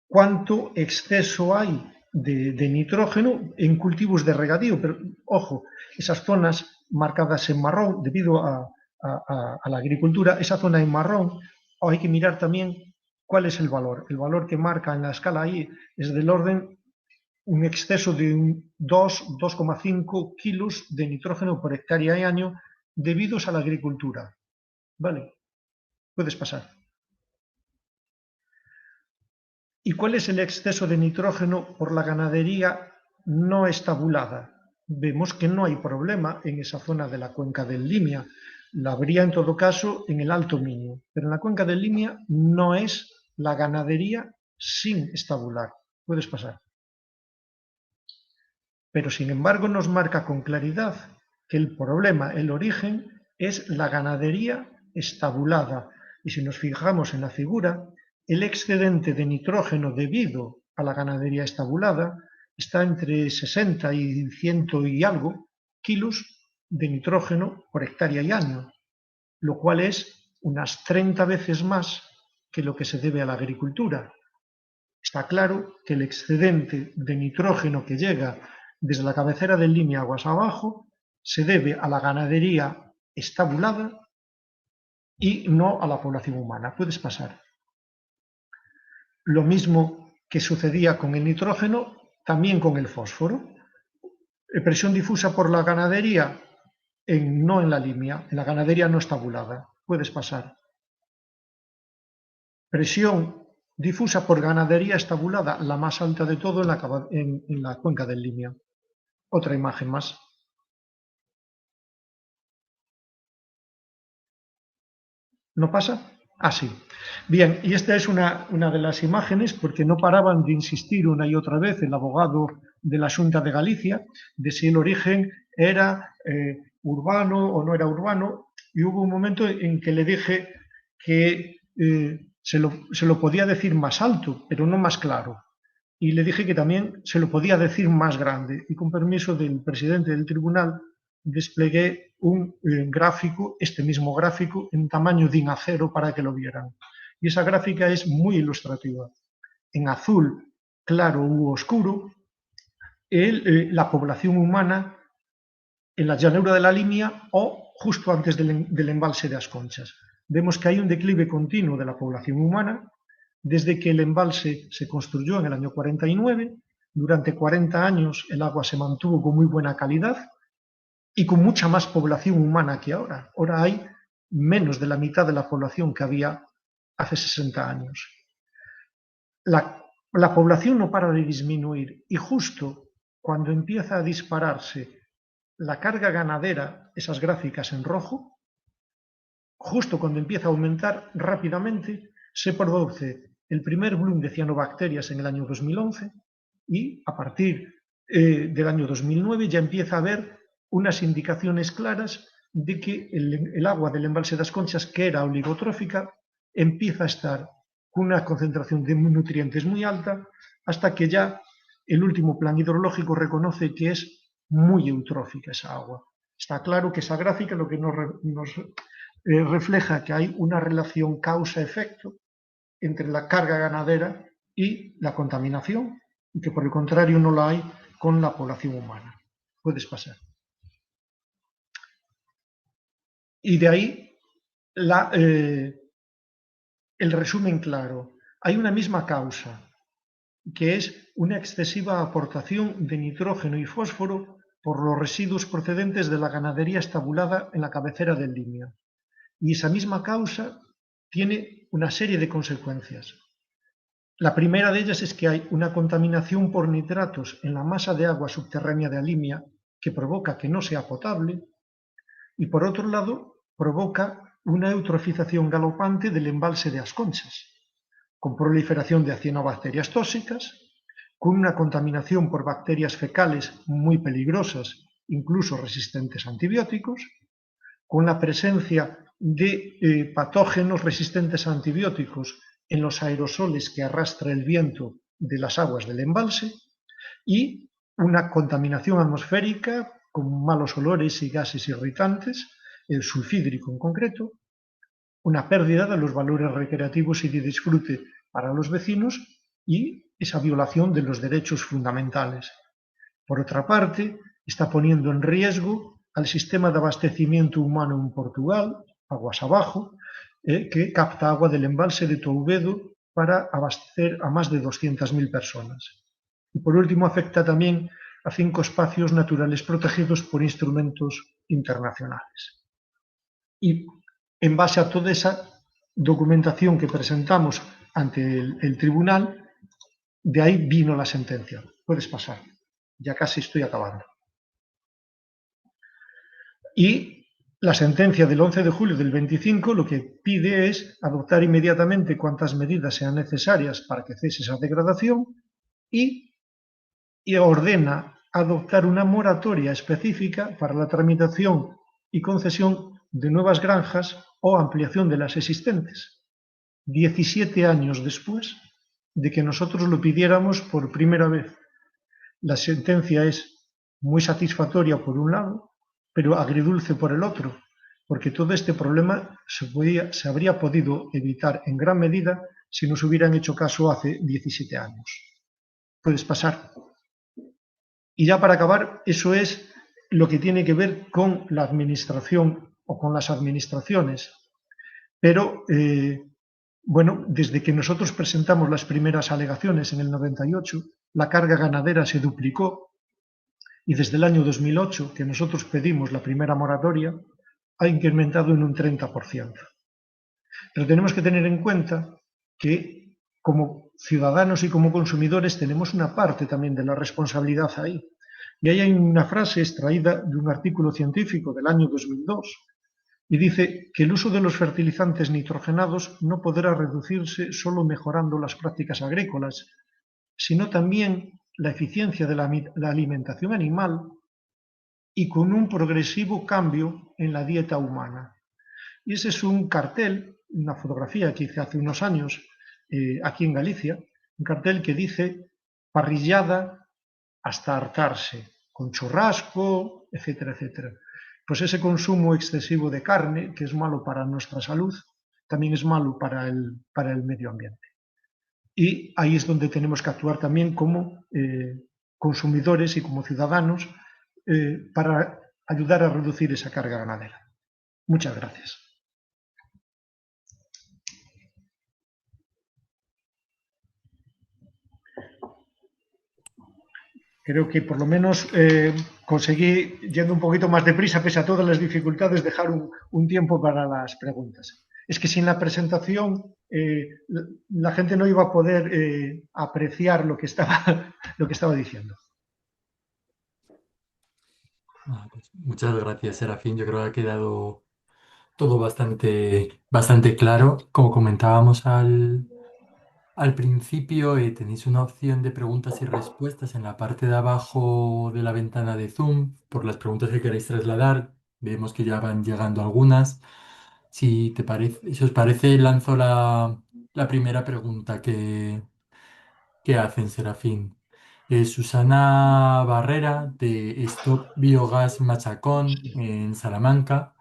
cuánto exceso hay de nitrógeno en cultivos de regadío, pero ojo, esas zonas marcadas en marrón debido a la agricultura, esa zona en marrón, hay que mirar también cuál es el valor. El valor que marca en la escala ahí es del orden un exceso de 2,5 kilos de nitrógeno por hectárea y año debidos a la agricultura. ¿Vale? Puedes pasar. ¿Y cuál es el exceso de nitrógeno por la ganadería no estabulada? Vemos que no hay problema en esa zona de la cuenca del Limia. La habría en todo caso en el Alto Minho, pero en la cuenca del Limia no es la ganadería sin estabular. Puedes pasar. Pero sin embargo nos marca con claridad que el problema, el origen, es la ganadería estabulada. Y si nos fijamos en la figura, el excedente de nitrógeno debido a la ganadería estabulada está entre 60 y 100 y algo kilos de nitrógeno por hectárea y año, lo cual es unas 30 veces más que lo que se debe a la agricultura. Está claro que el excedente de nitrógeno que llega desde la cabecera del Limia aguas abajo se debe a la ganadería estabulada y no a la población humana. Puedes pasar. Lo mismo que sucedía con el nitrógeno, también con el fósforo. Presión difusa por la ganadería, no en la Limia, en la ganadería no estabulada. Puedes pasar. Presión difusa por ganadería estabulada, la más alta de todo en la cuenca del Limia. Otra imagen más. ¿No pasa? Ah, sí. Bien, y esta es una de las imágenes, porque no paraban de insistir una y otra vez el abogado de la Xunta de Galicia de si el origen era urbano o no era urbano, y hubo un momento en que le dije que se lo podía decir más alto, pero no más claro. Y le dije que también se lo podía decir más grande. Y con permiso del presidente del tribunal, desplegué un gráfico, este mismo gráfico, en tamaño DIN A0 para que lo vieran. Y esa gráfica es muy ilustrativa. En azul, claro u oscuro, la población humana en la llanura de la Limia o justo antes del embalse de As Conchas. Vemos que hay un declive continuo de la población humana desde que el embalse se construyó en el año 49. Durante 40 años el agua se mantuvo con muy buena calidad y con mucha más población humana que ahora. Ahora hay menos de la mitad de la población que había hace 60 años. La población no para de disminuir y justo cuando empieza a dispararse la carga ganadera, esas gráficas en rojo, justo cuando empieza a aumentar rápidamente, se produce el primer boom de cianobacterias en el año 2011 y a partir del año 2009 ya empieza a haber unas indicaciones claras de que el agua del embalse de As Conchas, que era oligotrófica, empieza a estar con una concentración de nutrientes muy alta hasta que ya el último plan hidrológico reconoce que es muy eutrófica esa agua. Está claro que esa gráfica lo que nos refleja que hay una relación causa-efecto entre la carga ganadera y la contaminación, y que por el contrario no la hay con la población humana. Puedes pasar. Y de ahí el resumen claro. Hay una misma causa que es una excesiva aportación de nitrógeno y fósforo por los residuos procedentes de la ganadería estabulada en la cabecera del Limia. Y esa misma causa tiene una serie de consecuencias. La primera de ellas es que hay una contaminación por nitratos en la masa de agua subterránea de Alimia que provoca que no sea potable y, por otro lado, provoca una eutrofización galopante del embalse de Asconchas, con proliferación de cianobacterias tóxicas, con una contaminación por bacterias fecales muy peligrosas, incluso resistentes a antibióticos, con la presencia de patógenos resistentes a antibióticos en los aerosoles que arrastra el viento de las aguas del embalse y una contaminación atmosférica con malos olores y gases irritantes, el sulfídrico en concreto, una pérdida de los valores recreativos y de disfrute para los vecinos y esa violación de los derechos fundamentales. Por otra parte, está poniendo en riesgo al sistema de abastecimiento humano en Portugal, aguas abajo, que capta agua del embalse de Touvedo para abastecer a más de 200.000 personas. Y por último, afecta también a 5 espacios naturales protegidos por instrumentos internacionales. Y en base a toda esa documentación que presentamos ante el tribunal, de ahí vino la sentencia. Puedes pasar. Ya casi estoy acabando. Y la sentencia del 11 de julio del 25 lo que pide es adoptar inmediatamente cuantas medidas sean necesarias para que cese esa degradación y ordena adoptar una moratoria específica para la tramitación y concesión de nuevas granjas o ampliación de las existentes, 17 años después de que nosotros lo pidiéramos por primera vez. La sentencia es muy satisfactoria por un lado, pero agridulce por el otro, porque todo este problema se habría podido evitar en gran medida si nos hubieran hecho caso hace 17 años. Puedes pasar. Y ya para acabar, eso es lo que tiene que ver con la administración o con las administraciones. Pero, bueno, desde que nosotros presentamos las primeras alegaciones en el 98, la carga ganadera se duplicó y desde el año 2008, que nosotros pedimos la primera moratoria, ha incrementado en un 30%. Pero tenemos que tener en cuenta que como ciudadanos y como consumidores tenemos una parte también de la responsabilidad ahí. Y ahí hay una frase extraída de un artículo científico del año 2002 y dice que el uso de los fertilizantes nitrogenados no podrá reducirse solo mejorando las prácticas agrícolas, sino también la eficiencia de la alimentación animal y con un progresivo cambio en la dieta humana. Y ese es un cartel, una fotografía que hice hace unos años aquí en Galicia, un cartel que dice parrillada hasta hartarse, con churrasco, etcétera, etcétera. Pues ese consumo excesivo de carne, que es malo para nuestra salud, también es malo para el medio ambiente. Y ahí es donde tenemos que actuar también como consumidores y como ciudadanos para ayudar a reducir esa carga ganadera. Muchas gracias. Creo que por lo menos conseguí, yendo un poquito más deprisa, pese a todas las dificultades, dejar un tiempo para las preguntas. Es que sin la presentación la gente no iba a poder apreciar lo que estaba diciendo. Pues muchas gracias, Serafín. Yo creo que ha quedado todo bastante claro. Como comentábamos al principio, tenéis una opción de preguntas y respuestas en la parte de abajo de la ventana de Zoom por las preguntas que queréis trasladar. Vemos que ya van llegando algunas. Si os parece, lanzo la primera pregunta que hacen, Serafín. Susana Barrera, de Stop Biogas Machacón, en Salamanca.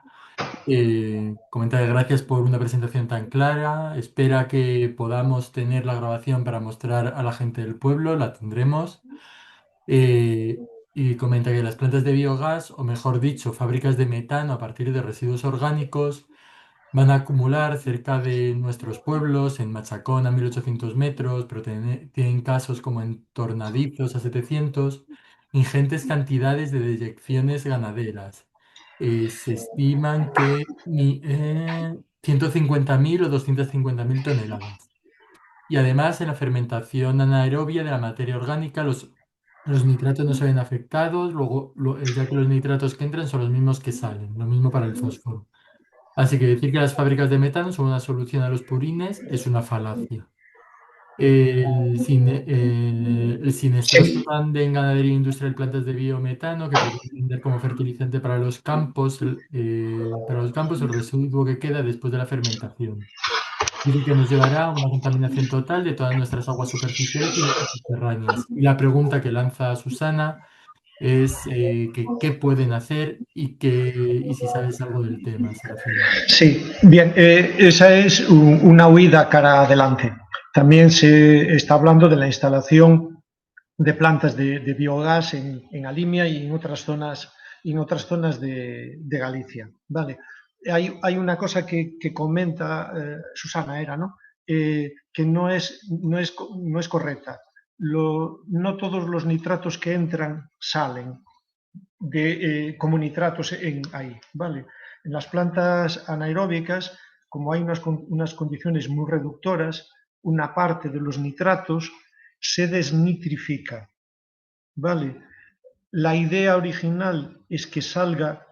Comenta que gracias por una presentación tan clara. Espera que podamos tener la grabación para mostrar a la gente del pueblo. La tendremos. Y comenta que las plantas de biogás, o mejor dicho, fábricas de metano a partir de residuos orgánicos, van a acumular cerca de nuestros pueblos, en Machacón a 1800 metros, pero tienen casos como en Tornadizos a 700, ingentes cantidades de deyecciones ganaderas. Se estiman que 150.000 o 250.000 toneladas. Y además, en la fermentación anaerobia de la materia orgánica, los nitratos no se ven afectados, luego, ya que los nitratos que entran son los mismos que salen, lo mismo para el fósforo. Así que decir que las fábricas de metano son una solución a los purines es una falacia. El Sinestros Sí, de en ganadería industrial plantas de biometano que pretende vender como fertilizante para los campos el residuo que queda después de la fermentación. Dice que nos llevará a una contaminación total de todas nuestras aguas superficiales y subterráneas. Y la pregunta que lanza Susana es que qué pueden hacer y si sabes algo del tema, Serafín. sí, bien, esa es una huida cara adelante. También se está hablando de la instalación de plantas de biogás en Alimia y en otras zonas de Galicia. Vale. Hay una cosa que comenta Susana, era, ¿no? Que no es correcta. No todos los nitratos que entran salen como nitratos ahí, ¿vale? En las plantas anaeróbicas, como hay unas condiciones muy reductoras, una parte de los nitratos se desnitrifica, ¿vale? La idea original es que salga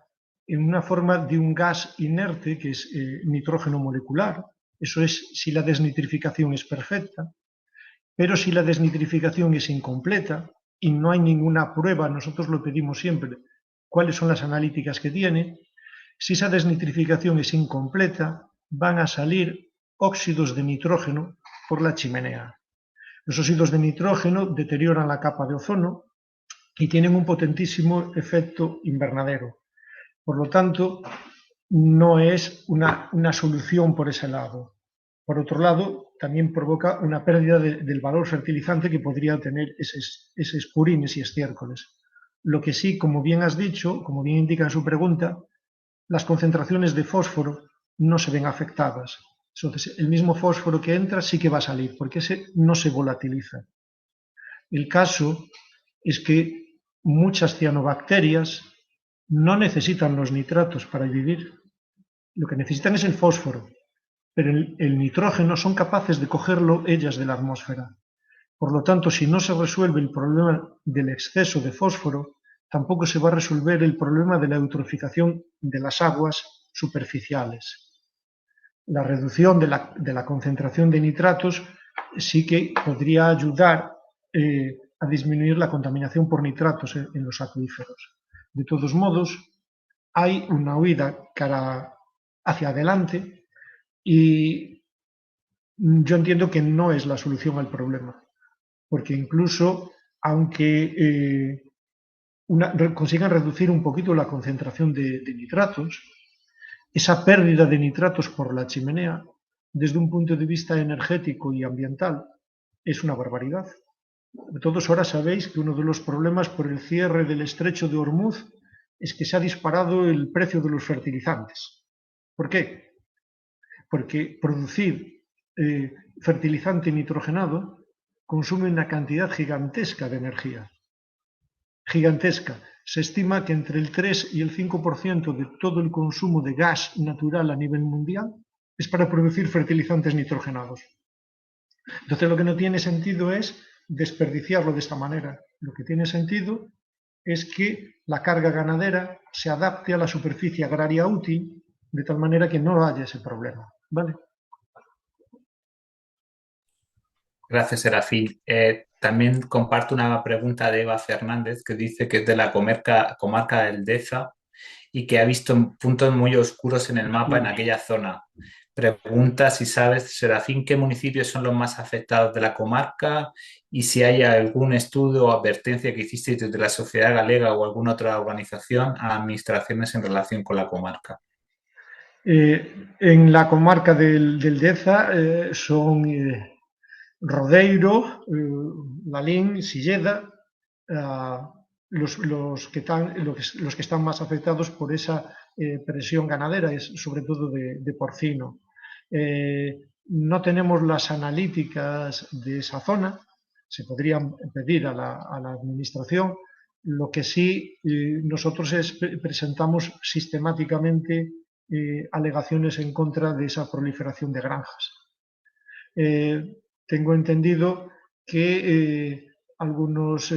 en una forma de un gas inerte, que es nitrógeno molecular. Eso es si la desnitrificación es perfecta. Pero si la desnitrificación es incompleta y no hay ninguna prueba, nosotros lo pedimos siempre, cuáles son las analíticas que tiene, si esa desnitrificación es incompleta, van a salir óxidos de nitrógeno por la chimenea. Los óxidos de nitrógeno deterioran la capa de ozono y tienen un potentísimo efecto invernadero. Por lo tanto, no es una solución por ese lado. Por otro lado, también provoca una pérdida del valor fertilizante que podría tener esos purines y estiércoles. Lo que sí, como bien has dicho, como bien indica en su pregunta, las concentraciones de fósforo no se ven afectadas. Entonces, el mismo fósforo que entra sí que va a salir, porque ese no se volatiliza. El caso es que muchas cianobacterias no necesitan los nitratos para vivir. Lo que necesitan es el fósforo, pero el nitrógeno son capaces de cogerlo ellas de la atmósfera. Por lo tanto, si no se resuelve el problema del exceso de fósforo, tampoco se va a resolver el problema de la eutrofización de las aguas superficiales. La reducción de la concentración de nitratos sí que podría ayudar a disminuir la contaminación por nitratos en los acuíferos. De todos modos, hay una huida hacia adelante y yo entiendo que no es la solución al problema, porque incluso aunque consigan reducir un poquito la concentración de nitratos, esa pérdida de nitratos por la chimenea, desde un punto de vista energético y ambiental, es una barbaridad. Todos ahora sabéis que uno de los problemas por el cierre del estrecho de Hormuz es que se ha disparado el precio de los fertilizantes. ¿Por qué? Porque producir fertilizante nitrogenado consume una cantidad gigantesca de energía. Gigantesca. Se estima que entre el 3 y el 5% de todo el consumo de gas natural a nivel mundial es para producir fertilizantes nitrogenados. Entonces lo que no tiene sentido es desperdiciarlo de esta manera. Lo que tiene sentido es que la carga ganadera se adapte a la superficie agraria útil de tal manera que no haya ese problema. ¿Vale? Gracias, Serafín. También comparto una pregunta de Eva Fernández que dice que es de la comarca del Deza y que ha visto puntos muy oscuros en el mapa en aquella zona. Pregunta si sabes, Serafín, qué municipios son los más afectados de la comarca y si hay algún estudio o advertencia que hiciste desde la Sociedad Galega o alguna otra organización a administraciones en relación con la comarca. En la comarca del Deza son Rodeiro, Lalín, Silleda, los que están más afectados por esa presión ganadera, es sobre todo de porcino. No tenemos las analíticas de esa zona, se podrían pedir a la administración. Lo que sí nosotros presentamos sistemáticamente alegaciones en contra de esa proliferación de granjas. Tengo entendido que algunos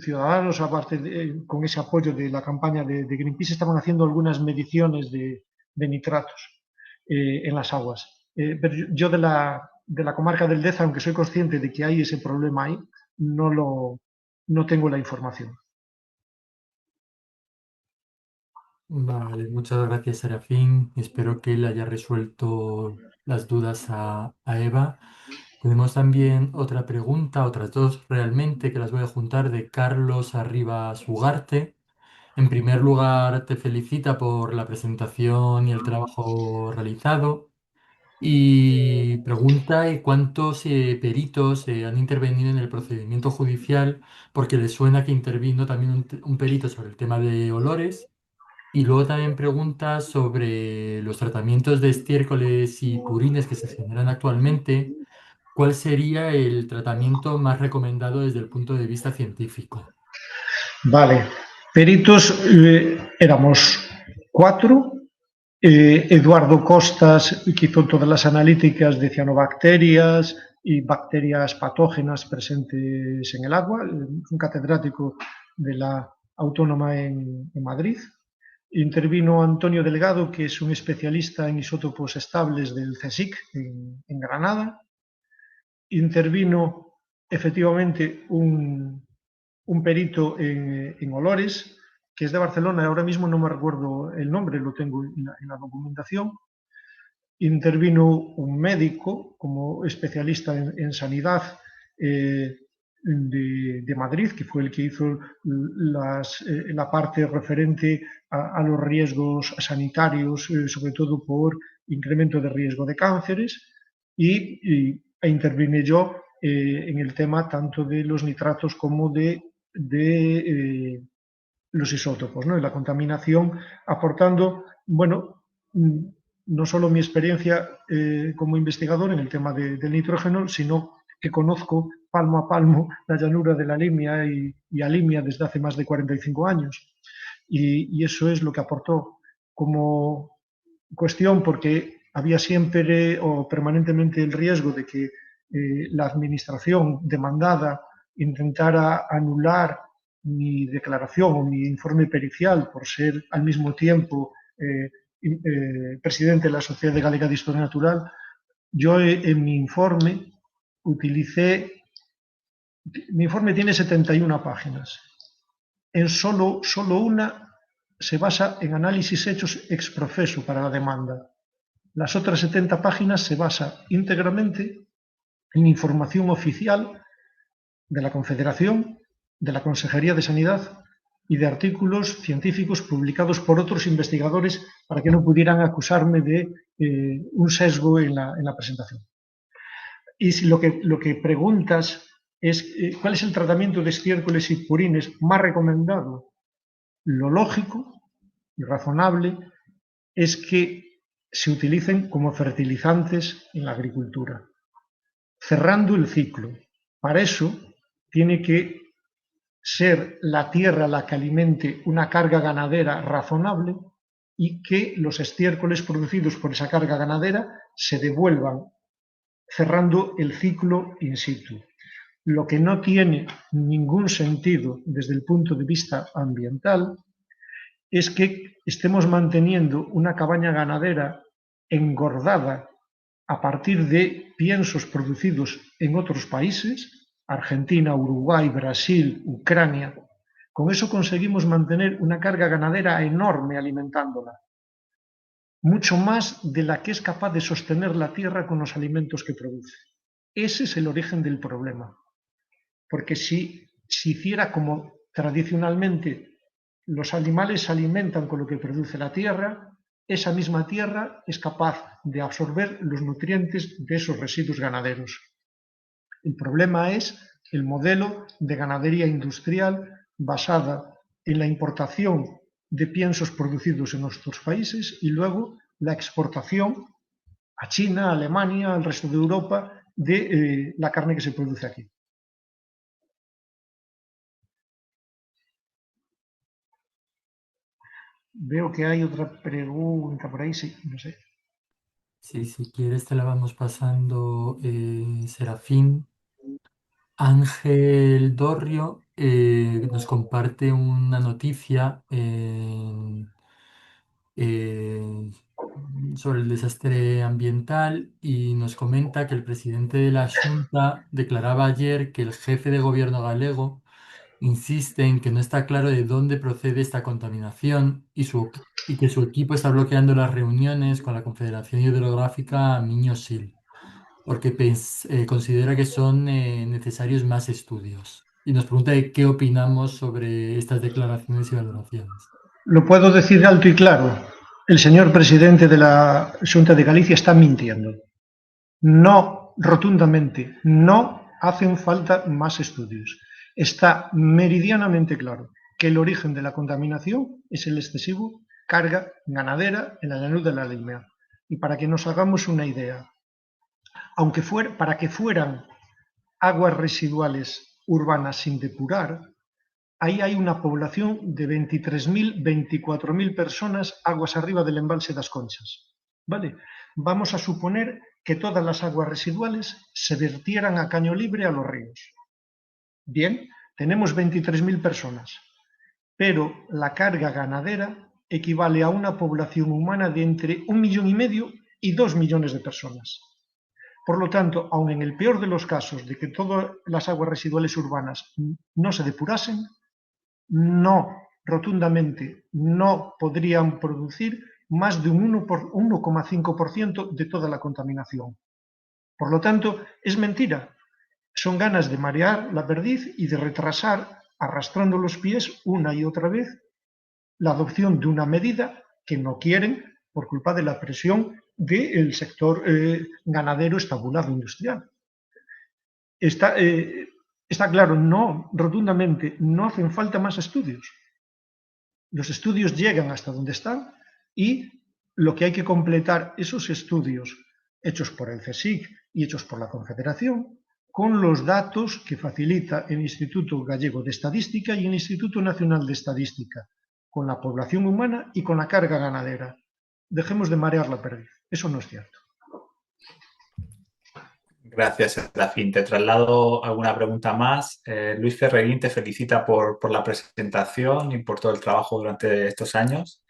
ciudadanos, aparte con ese apoyo de la campaña de Greenpeace, estaban haciendo algunas mediciones de nitratos en las aguas. Pero yo de la comarca del Deza, aunque soy consciente de que hay ese problema ahí, no tengo la información. Vale, muchas gracias, Serafín. Espero que le haya resuelto las dudas a Eva. Tenemos también otra pregunta, otras dos realmente, que las voy a juntar, de Carlos Arribas Ugarte. En primer lugar, te felicita por la presentación y el trabajo realizado. Y pregunta cuántos peritos han intervenido en el procedimiento judicial, porque le suena que intervino también un perito sobre el tema de olores. Y luego también pregunta sobre los tratamientos de estiércoles y purines que se generan actualmente. ¿Cuál sería el tratamiento más recomendado desde el punto de vista científico? Vale, peritos éramos 4. Eduardo Costas, que hizo todas las analíticas de cianobacterias y bacterias patógenas presentes en el agua, un catedrático de la Autónoma en Madrid. Intervino Antonio Delgado, que es un especialista en isótopos estables del CSIC en Granada. Intervino efectivamente un perito en olores, que es de Barcelona, ahora mismo no me recuerdo el nombre, lo tengo en la documentación. Intervino un médico como especialista en sanidad de Madrid, que fue el que hizo la parte referente a los riesgos sanitarios, sobre todo por incremento de riesgo de cánceres, e intervine yo en el tema tanto de los nitratos como de los isótopos, ¿no? Y la contaminación, aportando, bueno, no solo mi experiencia como investigador en el tema del nitrógeno, sino que conozco palmo a palmo la llanura de la Limia y Alimia desde hace más de 45 años. Y eso es lo que aportó como cuestión, porque había siempre o permanentemente el riesgo de que la administración demandada intentara anular mi declaración o mi informe pericial por ser al mismo tiempo presidente de la Sociedad Galega de Historia Natural. Yo en mi informe utilicé, mi informe tiene 71 páginas. En solo una se basa en análisis hechos ex profeso para la demanda. Las otras 70 páginas se basa íntegramente en información oficial de la Confederación, de la Consejería de Sanidad y de artículos científicos publicados por otros investigadores para que no pudieran acusarme de un sesgo en la presentación. Y si lo que preguntas es cuál es el tratamiento de estiércoles y purines más recomendado, lo lógico y razonable es que se utilicen como fertilizantes en la agricultura, cerrando el ciclo. Para eso tiene que ser la tierra la que alimente una carga ganadera razonable y que los estiércoles producidos por esa carga ganadera se devuelvan, cerrando el ciclo in situ. Lo que no tiene ningún sentido desde el punto de vista ambiental es que estemos manteniendo una cabaña ganadera engordada a partir de piensos producidos en otros países, Argentina, Uruguay, Brasil, Ucrania. Con eso conseguimos mantener una carga ganadera enorme alimentándola, mucho más de la que es capaz de sostener la tierra con los alimentos que produce. Ese es el origen del problema. Porque si se hiciera como tradicionalmente los animales se alimentan con lo que produce la tierra, esa misma tierra es capaz de absorber los nutrientes de esos residuos ganaderos. El problema es el modelo de ganadería industrial basada en la importación de piensos producidos en nuestros países y luego la exportación a China, a Alemania, al resto de Europa de la carne que se produce aquí. Veo que hay otra pregunta por ahí, sí, no sé. Sí, si quieres te la vamos pasando, Serafín. Ángel Dorrio nos comparte una noticia eh, sobre el desastre ambiental y nos comenta que el presidente de la Xunta declaraba ayer que el jefe de gobierno galego insiste en que no está claro de dónde procede esta contaminación y que su equipo está bloqueando las reuniones con la Confederación Hidrográfica Miño-Sil porque considera que son necesarios más estudios. Y nos pregunta de qué opinamos sobre estas declaraciones y valoraciones. Lo puedo decir alto y claro. El señor presidente de la Xunta de Galicia está mintiendo. No, rotundamente, no hacen falta más estudios. Está meridianamente claro que el origen de la contaminación es el excesivo carga ganadera en la llanura de la Limea. Y para que nos hagamos una idea, para que fueran aguas residuales urbanas sin depurar, ahí hay una población de 23.000, 24.000 personas aguas arriba del embalse das Conchas. ¿Vale? Vamos a suponer que todas las aguas residuales se vertieran a caño libre a los ríos. Bien, tenemos 23.000 personas, pero la carga ganadera equivale a una población humana de entre 1,5 millones y 2 millones de personas. Por lo tanto, aun en el peor de los casos de que todas las aguas residuales urbanas no se depurasen, no, rotundamente, no podrían producir más de un 1,5% de toda la contaminación. Por lo tanto, es mentira. Son ganas de marear la perdiz y de retrasar, arrastrando los pies una y otra vez, la adopción de una medida que no quieren por culpa de la presión del sector ganadero estabulado industrial. Está claro, no, rotundamente, no hacen falta más estudios. Los estudios llegan hasta donde están y lo que hay que completar esos estudios hechos por el CSIC y hechos por la Confederación con los datos que facilita el Instituto Gallego de Estadística y el Instituto Nacional de Estadística, con la población humana y con la carga ganadera. Dejemos de marear la perdiz. Eso no es cierto. Gracias, Serafín. Te traslado alguna pregunta más. Luis Ferrerín te felicita por la presentación y por todo el trabajo durante estos años.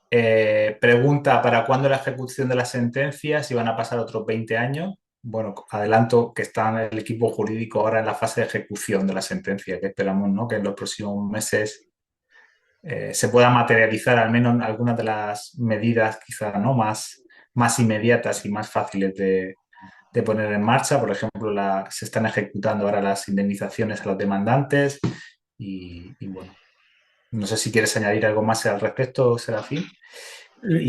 Pregunta, ¿para cuándo la ejecución de las sentencias? ¿Si van a pasar otros 20 años? Bueno, adelanto que está el equipo jurídico ahora en la fase de ejecución de la sentencia, que esperamos, ¿no?, que en los próximos meses se pueda materializar al menos algunas de las medidas quizá, ¿no?, más inmediatas y más fáciles de poner en marcha. Por ejemplo, se están ejecutando ahora las indemnizaciones a los demandantes y bueno, no sé si quieres añadir algo más al respecto, Serafín.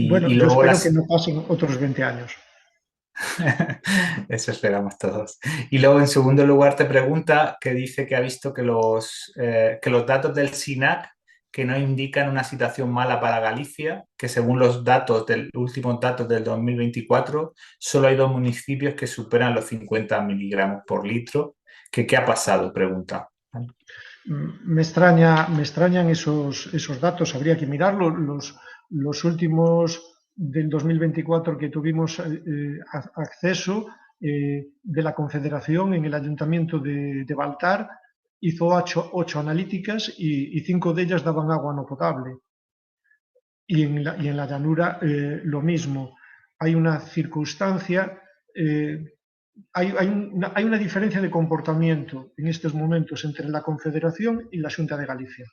Bueno, Y yo luego espero que no pasen otros 20 años. Eso esperamos todos. Y luego, en segundo lugar, te pregunta que dice que ha visto que los datos del SINAC que no indican una situación mala para Galicia, que según los últimos datos del 2024, solo hay 2 municipios que superan los 50 miligramos por litro. ¿Qué ha pasado? Pregunta. Me extrañan esos datos, habría que mirarlo. Los últimos del 2024 que tuvimos acceso de la Confederación en el Ayuntamiento de Baltar hizo 8 analíticas y 5 de ellas daban agua no potable. Y en la llanura lo mismo. Hay una circunstancia, hay una diferencia de comportamiento en estos momentos entre la Confederación y la Xunta de Galicia.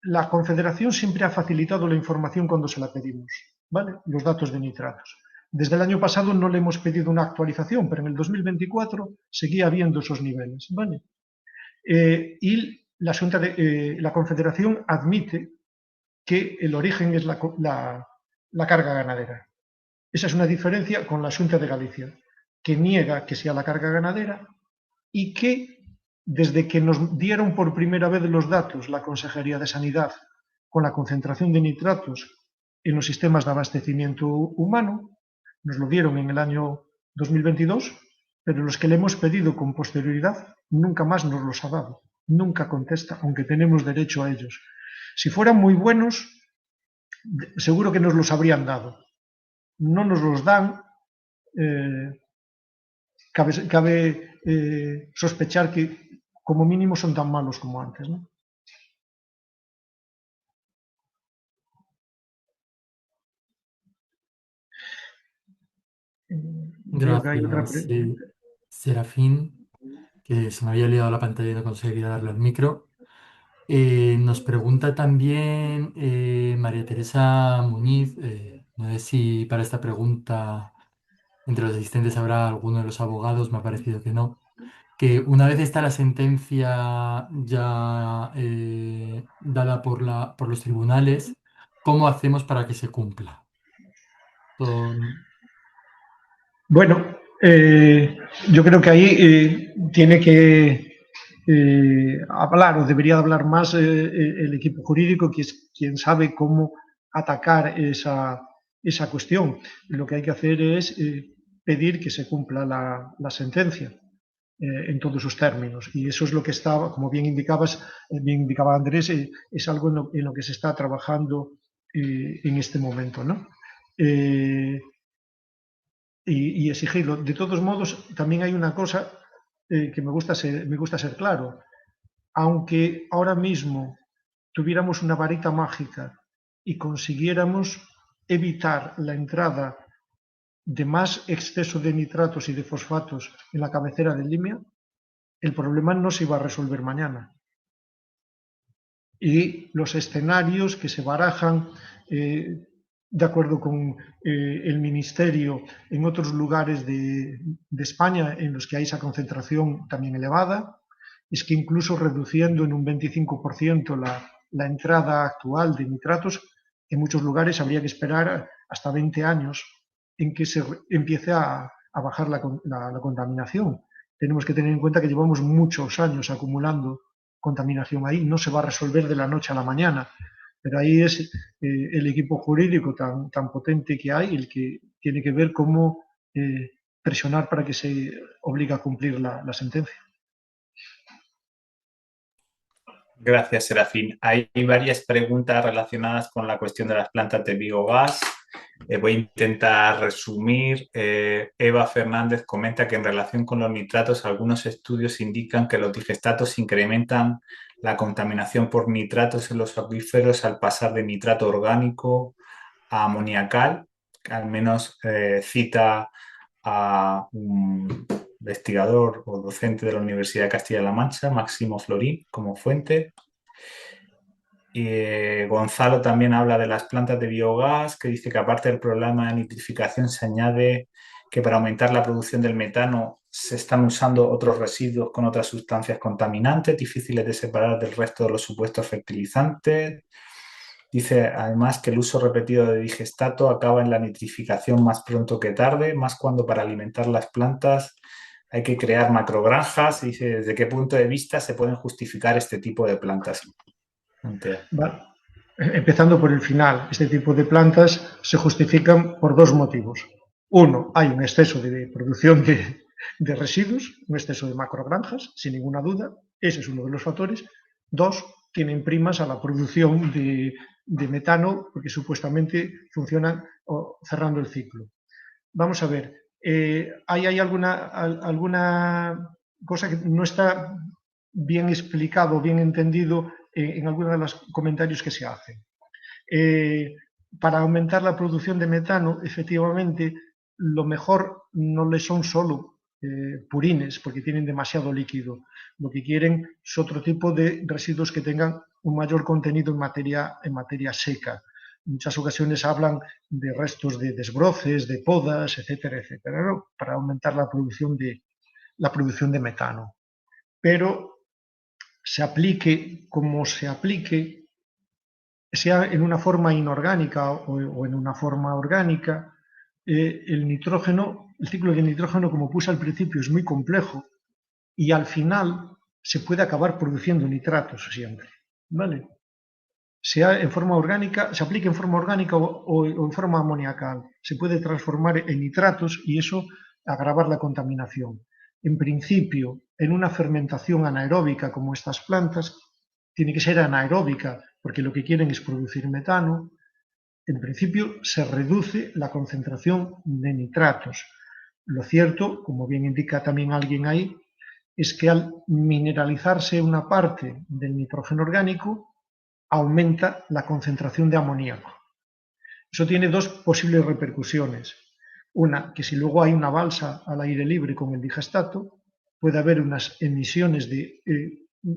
La Confederación siempre ha facilitado la información cuando se la pedimos, ¿vale? Los datos de nitratos. Desde el año pasado no le hemos pedido una actualización, pero en el 2024 seguía habiendo esos niveles, ¿vale? Y la Confederación admite que el origen es la carga ganadera. Esa es una diferencia con la Xunta de Galicia, que niega que sea la carga ganadera y que, desde que nos dieron por primera vez los datos la Consejería de Sanidad con la concentración de nitratos en los sistemas de abastecimiento humano. Nos lo dieron en el año 2022, pero los que le hemos pedido con posterioridad nunca más nos los ha dado. Nunca contesta, aunque tenemos derecho a ellos. Si fueran muy buenos, seguro que nos los habrían dado. No nos los dan. Cabe sospechar que como mínimo son tan malos como antes, ¿no? Veo que hay otra Gracias, pregunta. Serafín, que se me había liado la pantalla y no conseguía darle al micro. Nos pregunta también María Teresa Muñiz, no sé si para esta pregunta entre los asistentes habrá alguno de los abogados, me ha parecido que no, que una vez está la sentencia ya dada por los tribunales, ¿cómo hacemos para que se cumpla? Son- Bueno, yo creo que ahí tiene que hablar o debería hablar más el equipo jurídico, que es quien sabe cómo atacar esa cuestión. Lo que hay que hacer es pedir que se cumpla la sentencia en todos sus términos. Y eso es lo que estaba, como bien bien indicaba Andrés, es algo en lo que se está trabajando en este momento, ¿no? Y exigirlo. De todos modos, también hay una cosa que me gusta ser claro. Aunque ahora mismo tuviéramos una varita mágica y consiguiéramos evitar la entrada de más exceso de nitratos y de fosfatos en la cabecera del Limia, el problema no se iba a resolver mañana. Y los escenarios que se barajan de acuerdo con el Ministerio en otros lugares de España en los que hay esa concentración también elevada, es que incluso reduciendo en un 25% la entrada actual de nitratos, en muchos lugares habría que esperar hasta 20 años en que se empiece a bajar la contaminación. Tenemos que tener en cuenta que llevamos muchos años acumulando contaminación ahí, no se va a resolver de la noche a la mañana, pero ahí es el equipo jurídico tan potente que hay el que tiene que ver cómo presionar para que se obligue a cumplir la sentencia. Gracias, Serafín. Hay varias preguntas relacionadas con la cuestión de las plantas de biogás. Voy a intentar resumir. Eva Fernández comenta que en relación con los nitratos, algunos estudios indican que los digestatos incrementan la contaminación por nitratos en los acuíferos al pasar de nitrato orgánico a amoniacal. Al menos cita a un investigador o docente de la Universidad de Castilla-La Mancha, Máximo Florín, como fuente. Y Gonzalo también habla de las plantas de biogás, que dice que aparte del problema de nitrificación se añade que para aumentar la producción del metano se están usando otros residuos con otras sustancias contaminantes, difíciles de separar del resto de los supuestos fertilizantes. Dice además que el uso repetido de digestato acaba en la nitrificación más pronto que tarde, más cuando para alimentar las plantas hay que crear macrogranjas. Dice desde qué punto de vista se pueden justificar este tipo de plantas. Vale. Empezando por el final, este tipo de plantas se justifican por dos motivos. Uno, hay un exceso de producción de residuos, un exceso de macrogranjas, sin ninguna duda, ese es uno de los factores. Dos, tienen primas a la producción de metano porque supuestamente funcionan cerrando el ciclo. Vamos a ver, hay alguna cosa que no está bien explicado, bien entendido en algunos de los comentarios que se hacen. Para aumentar la producción de metano, efectivamente, lo mejor no le son solo purines, porque tienen demasiado líquido. Lo que quieren es otro tipo de residuos que tengan un mayor contenido en materia seca. En muchas ocasiones hablan de restos de desbroces, de podas, etcétera, etcétera, ¿no? Para aumentar la producción de metano. Pero se aplique como se aplique, sea en una forma inorgánica o en una forma orgánica, el nitrógeno, el ciclo de nitrógeno, como puse al principio, es muy complejo y al final se puede acabar produciendo nitratos siempre, ¿vale? sea en forma orgánica, se aplique en forma orgánica o en forma amoniacal. Se puede transformar en nitratos y eso agravar la contaminación. En principio, en una fermentación anaeróbica como estas plantas, tiene que ser anaeróbica porque lo que quieren es producir metano. En principio, se reduce la concentración de nitratos. Lo cierto, como bien indica también alguien ahí, es que al mineralizarse una parte del nitrógeno orgánico, aumenta la concentración de amoníaco. Eso tiene dos posibles repercusiones. Una, que si luego hay una balsa al aire libre con el digestato, puede haber unas emisiones de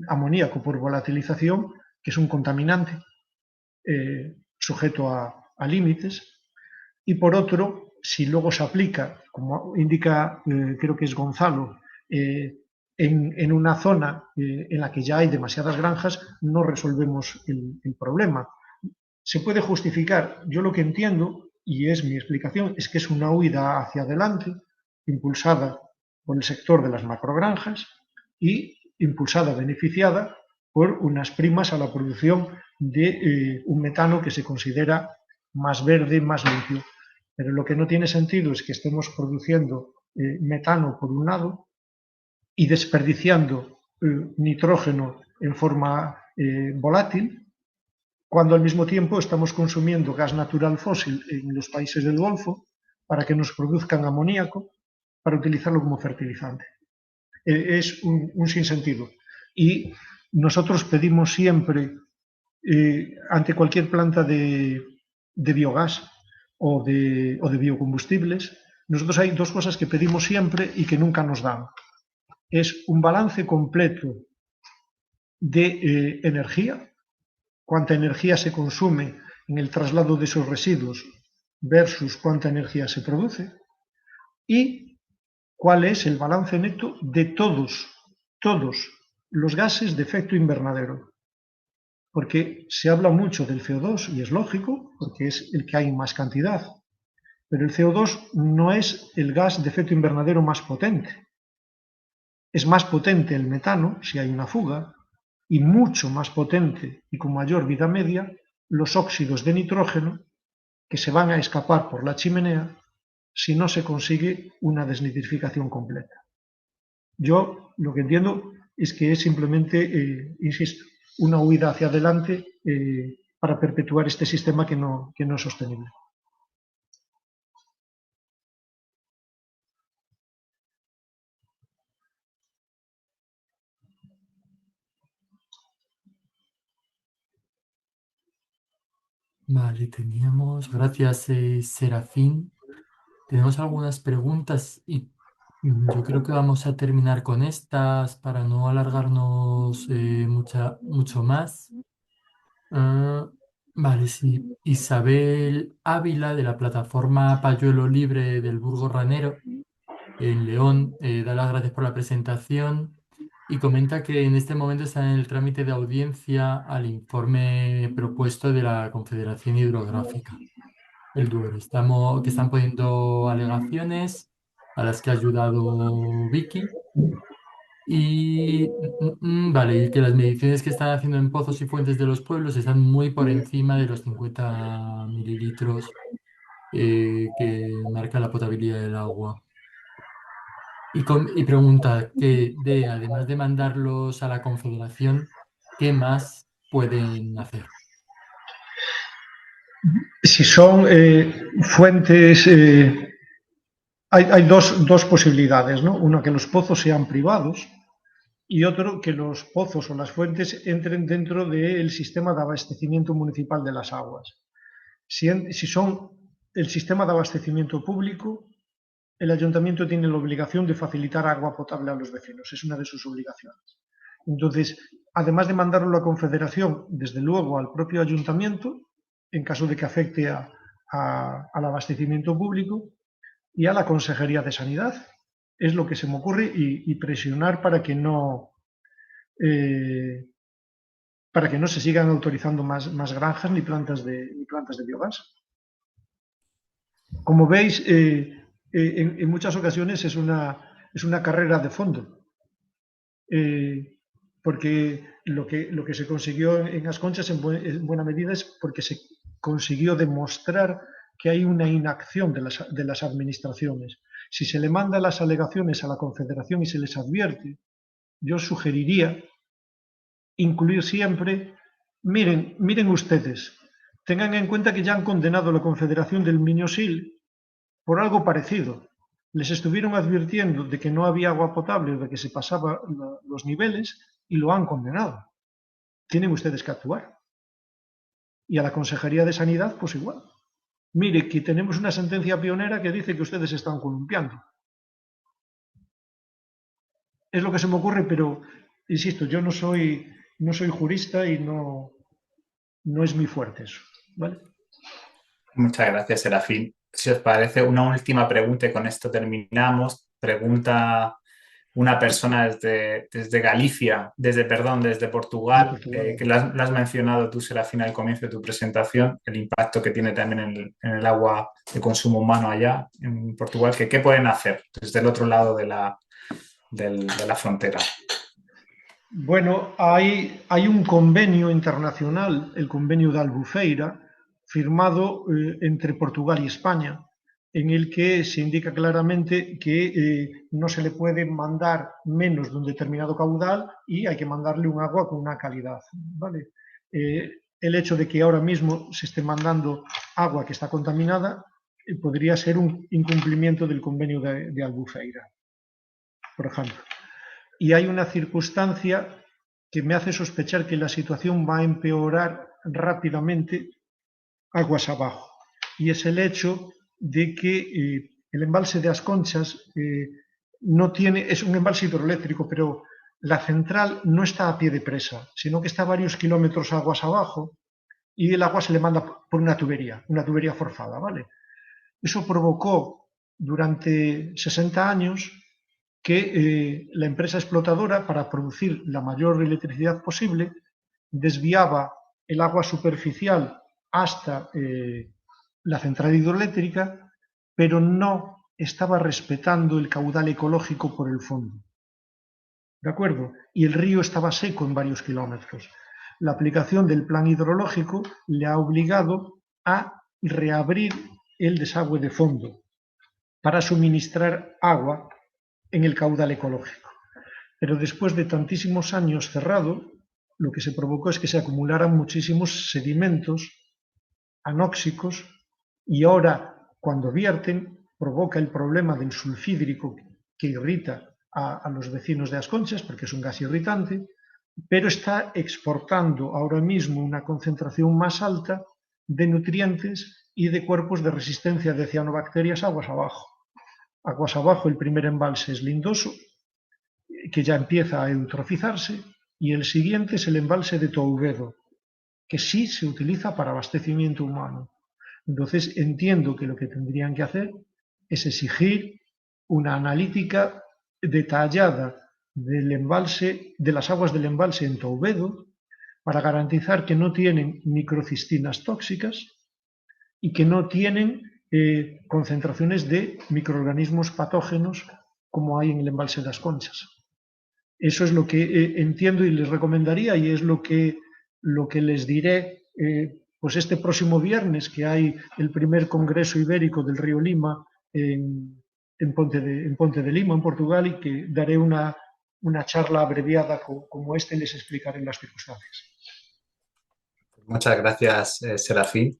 amoníaco por volatilización, que es un contaminante sujeto a límites. Y por otro, si luego se aplica, como indica, creo que es Gonzalo, en una zona en la que ya hay demasiadas granjas, no resolvemos el problema. Se puede justificar, yo lo que entiendo, y es mi explicación, es que es una huida hacia adelante, impulsada por el sector de las macrogranjas y impulsada, beneficiada por unas primas a la producción de un metano que se considera más verde, más limpio. Pero lo que no tiene sentido es que estemos produciendo metano por un lado y desperdiciando nitrógeno en forma volátil, cuando al mismo tiempo estamos consumiendo gas natural fósil en los países del Golfo para que nos produzcan amoníaco para utilizarlo como fertilizante. Es un sinsentido. Y nosotros pedimos siempre, ante cualquier planta de biogás o de biocombustibles, nosotros hay dos cosas que pedimos siempre y que nunca nos dan. Es un balance completo de energía, cuánta energía se consume en el traslado de esos residuos versus cuánta energía se produce, y cuál es el balance neto de todos los gases de efecto invernadero. Porque se habla mucho del CO2 y es lógico, porque es el que hay en más cantidad, pero el CO2 no es el gas de efecto invernadero más potente. Es más potente el metano, si hay una fuga, y mucho más potente y con mayor vida media los óxidos de nitrógeno que se van a escapar por la chimenea si no se consigue una desnitrificación completa. Yo lo que entiendo es que es simplemente, insisto, una huida hacia adelante para perpetuar este sistema que no es sostenible. Vale, teníamos, gracias Serafín. Tenemos algunas preguntas y yo creo que vamos a terminar con estas para no alargarnos mucho más. Ah, vale, sí. Isabel Ávila de la plataforma Payuelo Libre del Burgo Ranero en León da las gracias por la presentación y comenta que en este momento está en el trámite de audiencia al informe propuesto de la Confederación Hidrográfica, el Duero. Que están poniendo alegaciones a las que ha ayudado Vicky. Vale, y que las mediciones que están haciendo en pozos y fuentes de los pueblos están muy por encima de los 50 mililitros que marca la potabilidad del agua. Y pregunta además de mandarlos a la Confederación, ¿qué más pueden hacer? Si son fuentes, hay dos posibilidades, ¿no? Una, que los pozos sean privados, y otro, que los pozos o las fuentes entren dentro del sistema de abastecimiento municipal de las aguas. Si son el sistema de abastecimiento público, el ayuntamiento tiene la obligación de facilitar agua potable a los vecinos, es una de sus obligaciones. Entonces, además de mandarlo a la Confederación, desde luego al propio ayuntamiento, en caso de que afecte al abastecimiento público, y a la Consejería de Sanidad. Es lo que se me ocurre, y presionar eh, para que no se sigan autorizando más granjas ni plantas de biogás. Como veis, en muchas ocasiones es una carrera de fondo. porque lo que se consiguió en As Conchas en buena medida es porque se consiguió demostrar que hay una inacción de las administraciones. Si se le manda las alegaciones a la Confederación y se les advierte, yo sugeriría incluir siempre, miren ustedes, tengan en cuenta que ya han condenado a la Confederación del Miño-Sil por algo parecido. Les estuvieron advirtiendo de que no había agua potable, de que se pasaban los niveles y lo han condenado. Tienen ustedes que actuar. Y a la Consejería de Sanidad, pues igual. Mire, que tenemos una sentencia pionera que dice que ustedes están columpiando. Es lo que se me ocurre, pero, insisto, yo no soy jurista y no es muy fuerte eso, ¿vale? Muchas gracias, Serafín. Si os parece, una última pregunta y con esto terminamos. Pregunta una persona desde Galicia, desde Portugal, que lo has mencionado tú, Serafín, al comienzo de tu presentación, el impacto que tiene también en el agua de consumo humano allá en Portugal. ¿Qué pueden hacer desde el otro lado de la frontera? Bueno, hay un convenio internacional, el convenio de Albufeira, firmado entre Portugal y España, en el que se indica claramente que no se le puede mandar menos de un determinado caudal y hay que mandarle un agua con una calidad, ¿vale? El hecho de que ahora mismo se esté mandando agua que está contaminada podría ser un incumplimiento del convenio de Albufeira, por ejemplo. Y hay una circunstancia que me hace sospechar que la situación va a empeorar rápidamente aguas abajo. Y es el hecho de que el embalse de As Conchas no tiene, es un embalse hidroeléctrico, pero la central no está a pie de presa, sino que está a varios kilómetros aguas abajo y el agua se le manda por una tubería forzada, ¿vale? Eso provocó durante 60 años que la empresa explotadora, para producir la mayor electricidad posible, desviaba el agua superficial hasta la central hidroeléctrica, pero no estaba respetando el caudal ecológico por el fondo. ¿De acuerdo? Y el río estaba seco en varios kilómetros. La aplicación del plan hidrológico le ha obligado a reabrir el desagüe de fondo para suministrar agua en el caudal ecológico. Pero después de tantísimos años cerrado, lo que se provocó es que se acumularan muchísimos sedimentos anóxicos y ahora, cuando vierten, provoca el problema del sulfídrico que irrita a los vecinos de As Conchas, porque es un gas irritante, pero está exportando ahora mismo una concentración más alta de nutrientes y de cuerpos de resistencia de cianobacterias aguas abajo. Aguas abajo, el primer embalse es Lindoso, que ya empieza a eutrofizarse, y el siguiente es el embalse de Touvedo, que sí se utiliza para abastecimiento humano. Entonces entiendo que lo que tendrían que hacer es exigir una analítica detallada del embalse, de las aguas del embalse en Touvedo, para garantizar que no tienen microcistinas tóxicas y que no tienen concentraciones de microorganismos patógenos como hay en el embalse de As Conchas. Eso es lo que entiendo y les recomendaría, y es lo que les diré pues este próximo viernes, que hay el primer Congreso Ibérico del Río Lima en Ponte de Lima, en Portugal, y que daré una charla abreviada como esta y les explicaré las circunstancias. Muchas gracias, Serafín,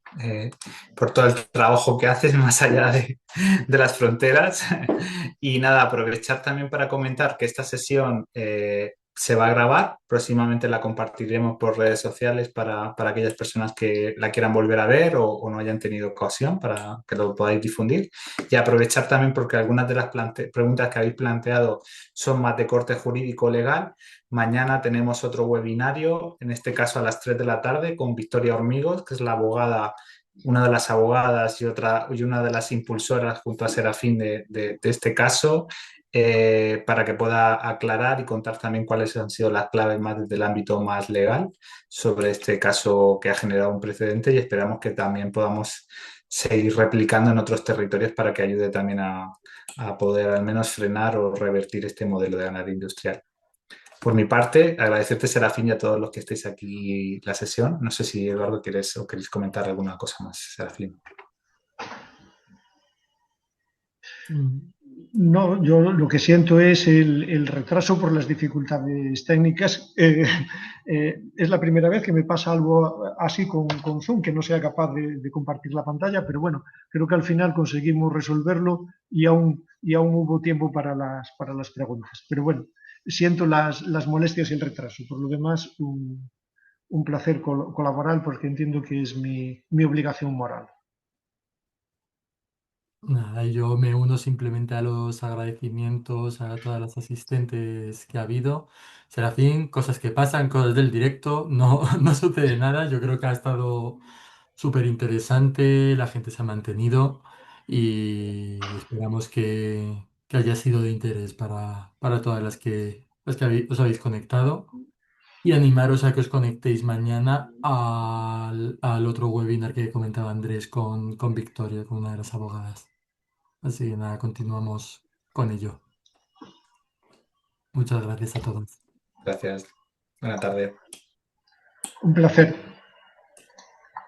por todo el trabajo que haces más allá de las fronteras. Y nada, aprovechar también para comentar que esta sesión se va a grabar. Próximamente la compartiremos por redes sociales para aquellas personas que la quieran volver a ver o no hayan tenido ocasión, para que lo podáis difundir. Y aprovechar también porque algunas de las preguntas que habéis planteado son más de corte jurídico-legal. Mañana tenemos otro webinario, en este caso a las 3 de la tarde, con Victoria Hormigos, que es la abogada, una de las abogadas y una de las impulsoras junto a Serafín de este caso, para que pueda aclarar y contar también cuáles han sido las claves más desde el ámbito más legal sobre este caso que ha generado un precedente, y esperamos que también podamos seguir replicando en otros territorios para que ayude también a poder al menos frenar o revertir este modelo de ganadería industrial. Por mi parte, agradecerte, Serafín, y a todos los que estéis aquí la sesión. No sé si, Eduardo, queréis comentar alguna cosa más, Serafín. Mm. No, yo lo que siento es el retraso por las dificultades técnicas. Es la primera vez que me pasa algo así con Zoom, que no sea capaz de compartir la pantalla, pero bueno, creo que al final conseguimos resolverlo y aún hubo tiempo para las preguntas. Pero bueno, siento las molestias y el retraso. Por lo demás, un placer colaborar porque entiendo que es mi obligación moral. Nada, y yo me uno simplemente a los agradecimientos a todas las asistentes que ha habido. Serafín, cosas que pasan, cosas del directo, no, no sucede nada. Yo creo que ha estado súper interesante, la gente se ha mantenido y esperamos que haya sido de interés para todas las que os habéis conectado. Y animaros a que os conectéis mañana al otro webinar que comentaba Andrés con Victoria, con una de las abogadas. Así que nada, continuamos con ello. Muchas gracias a todos. Gracias. Buena tarde. Un placer.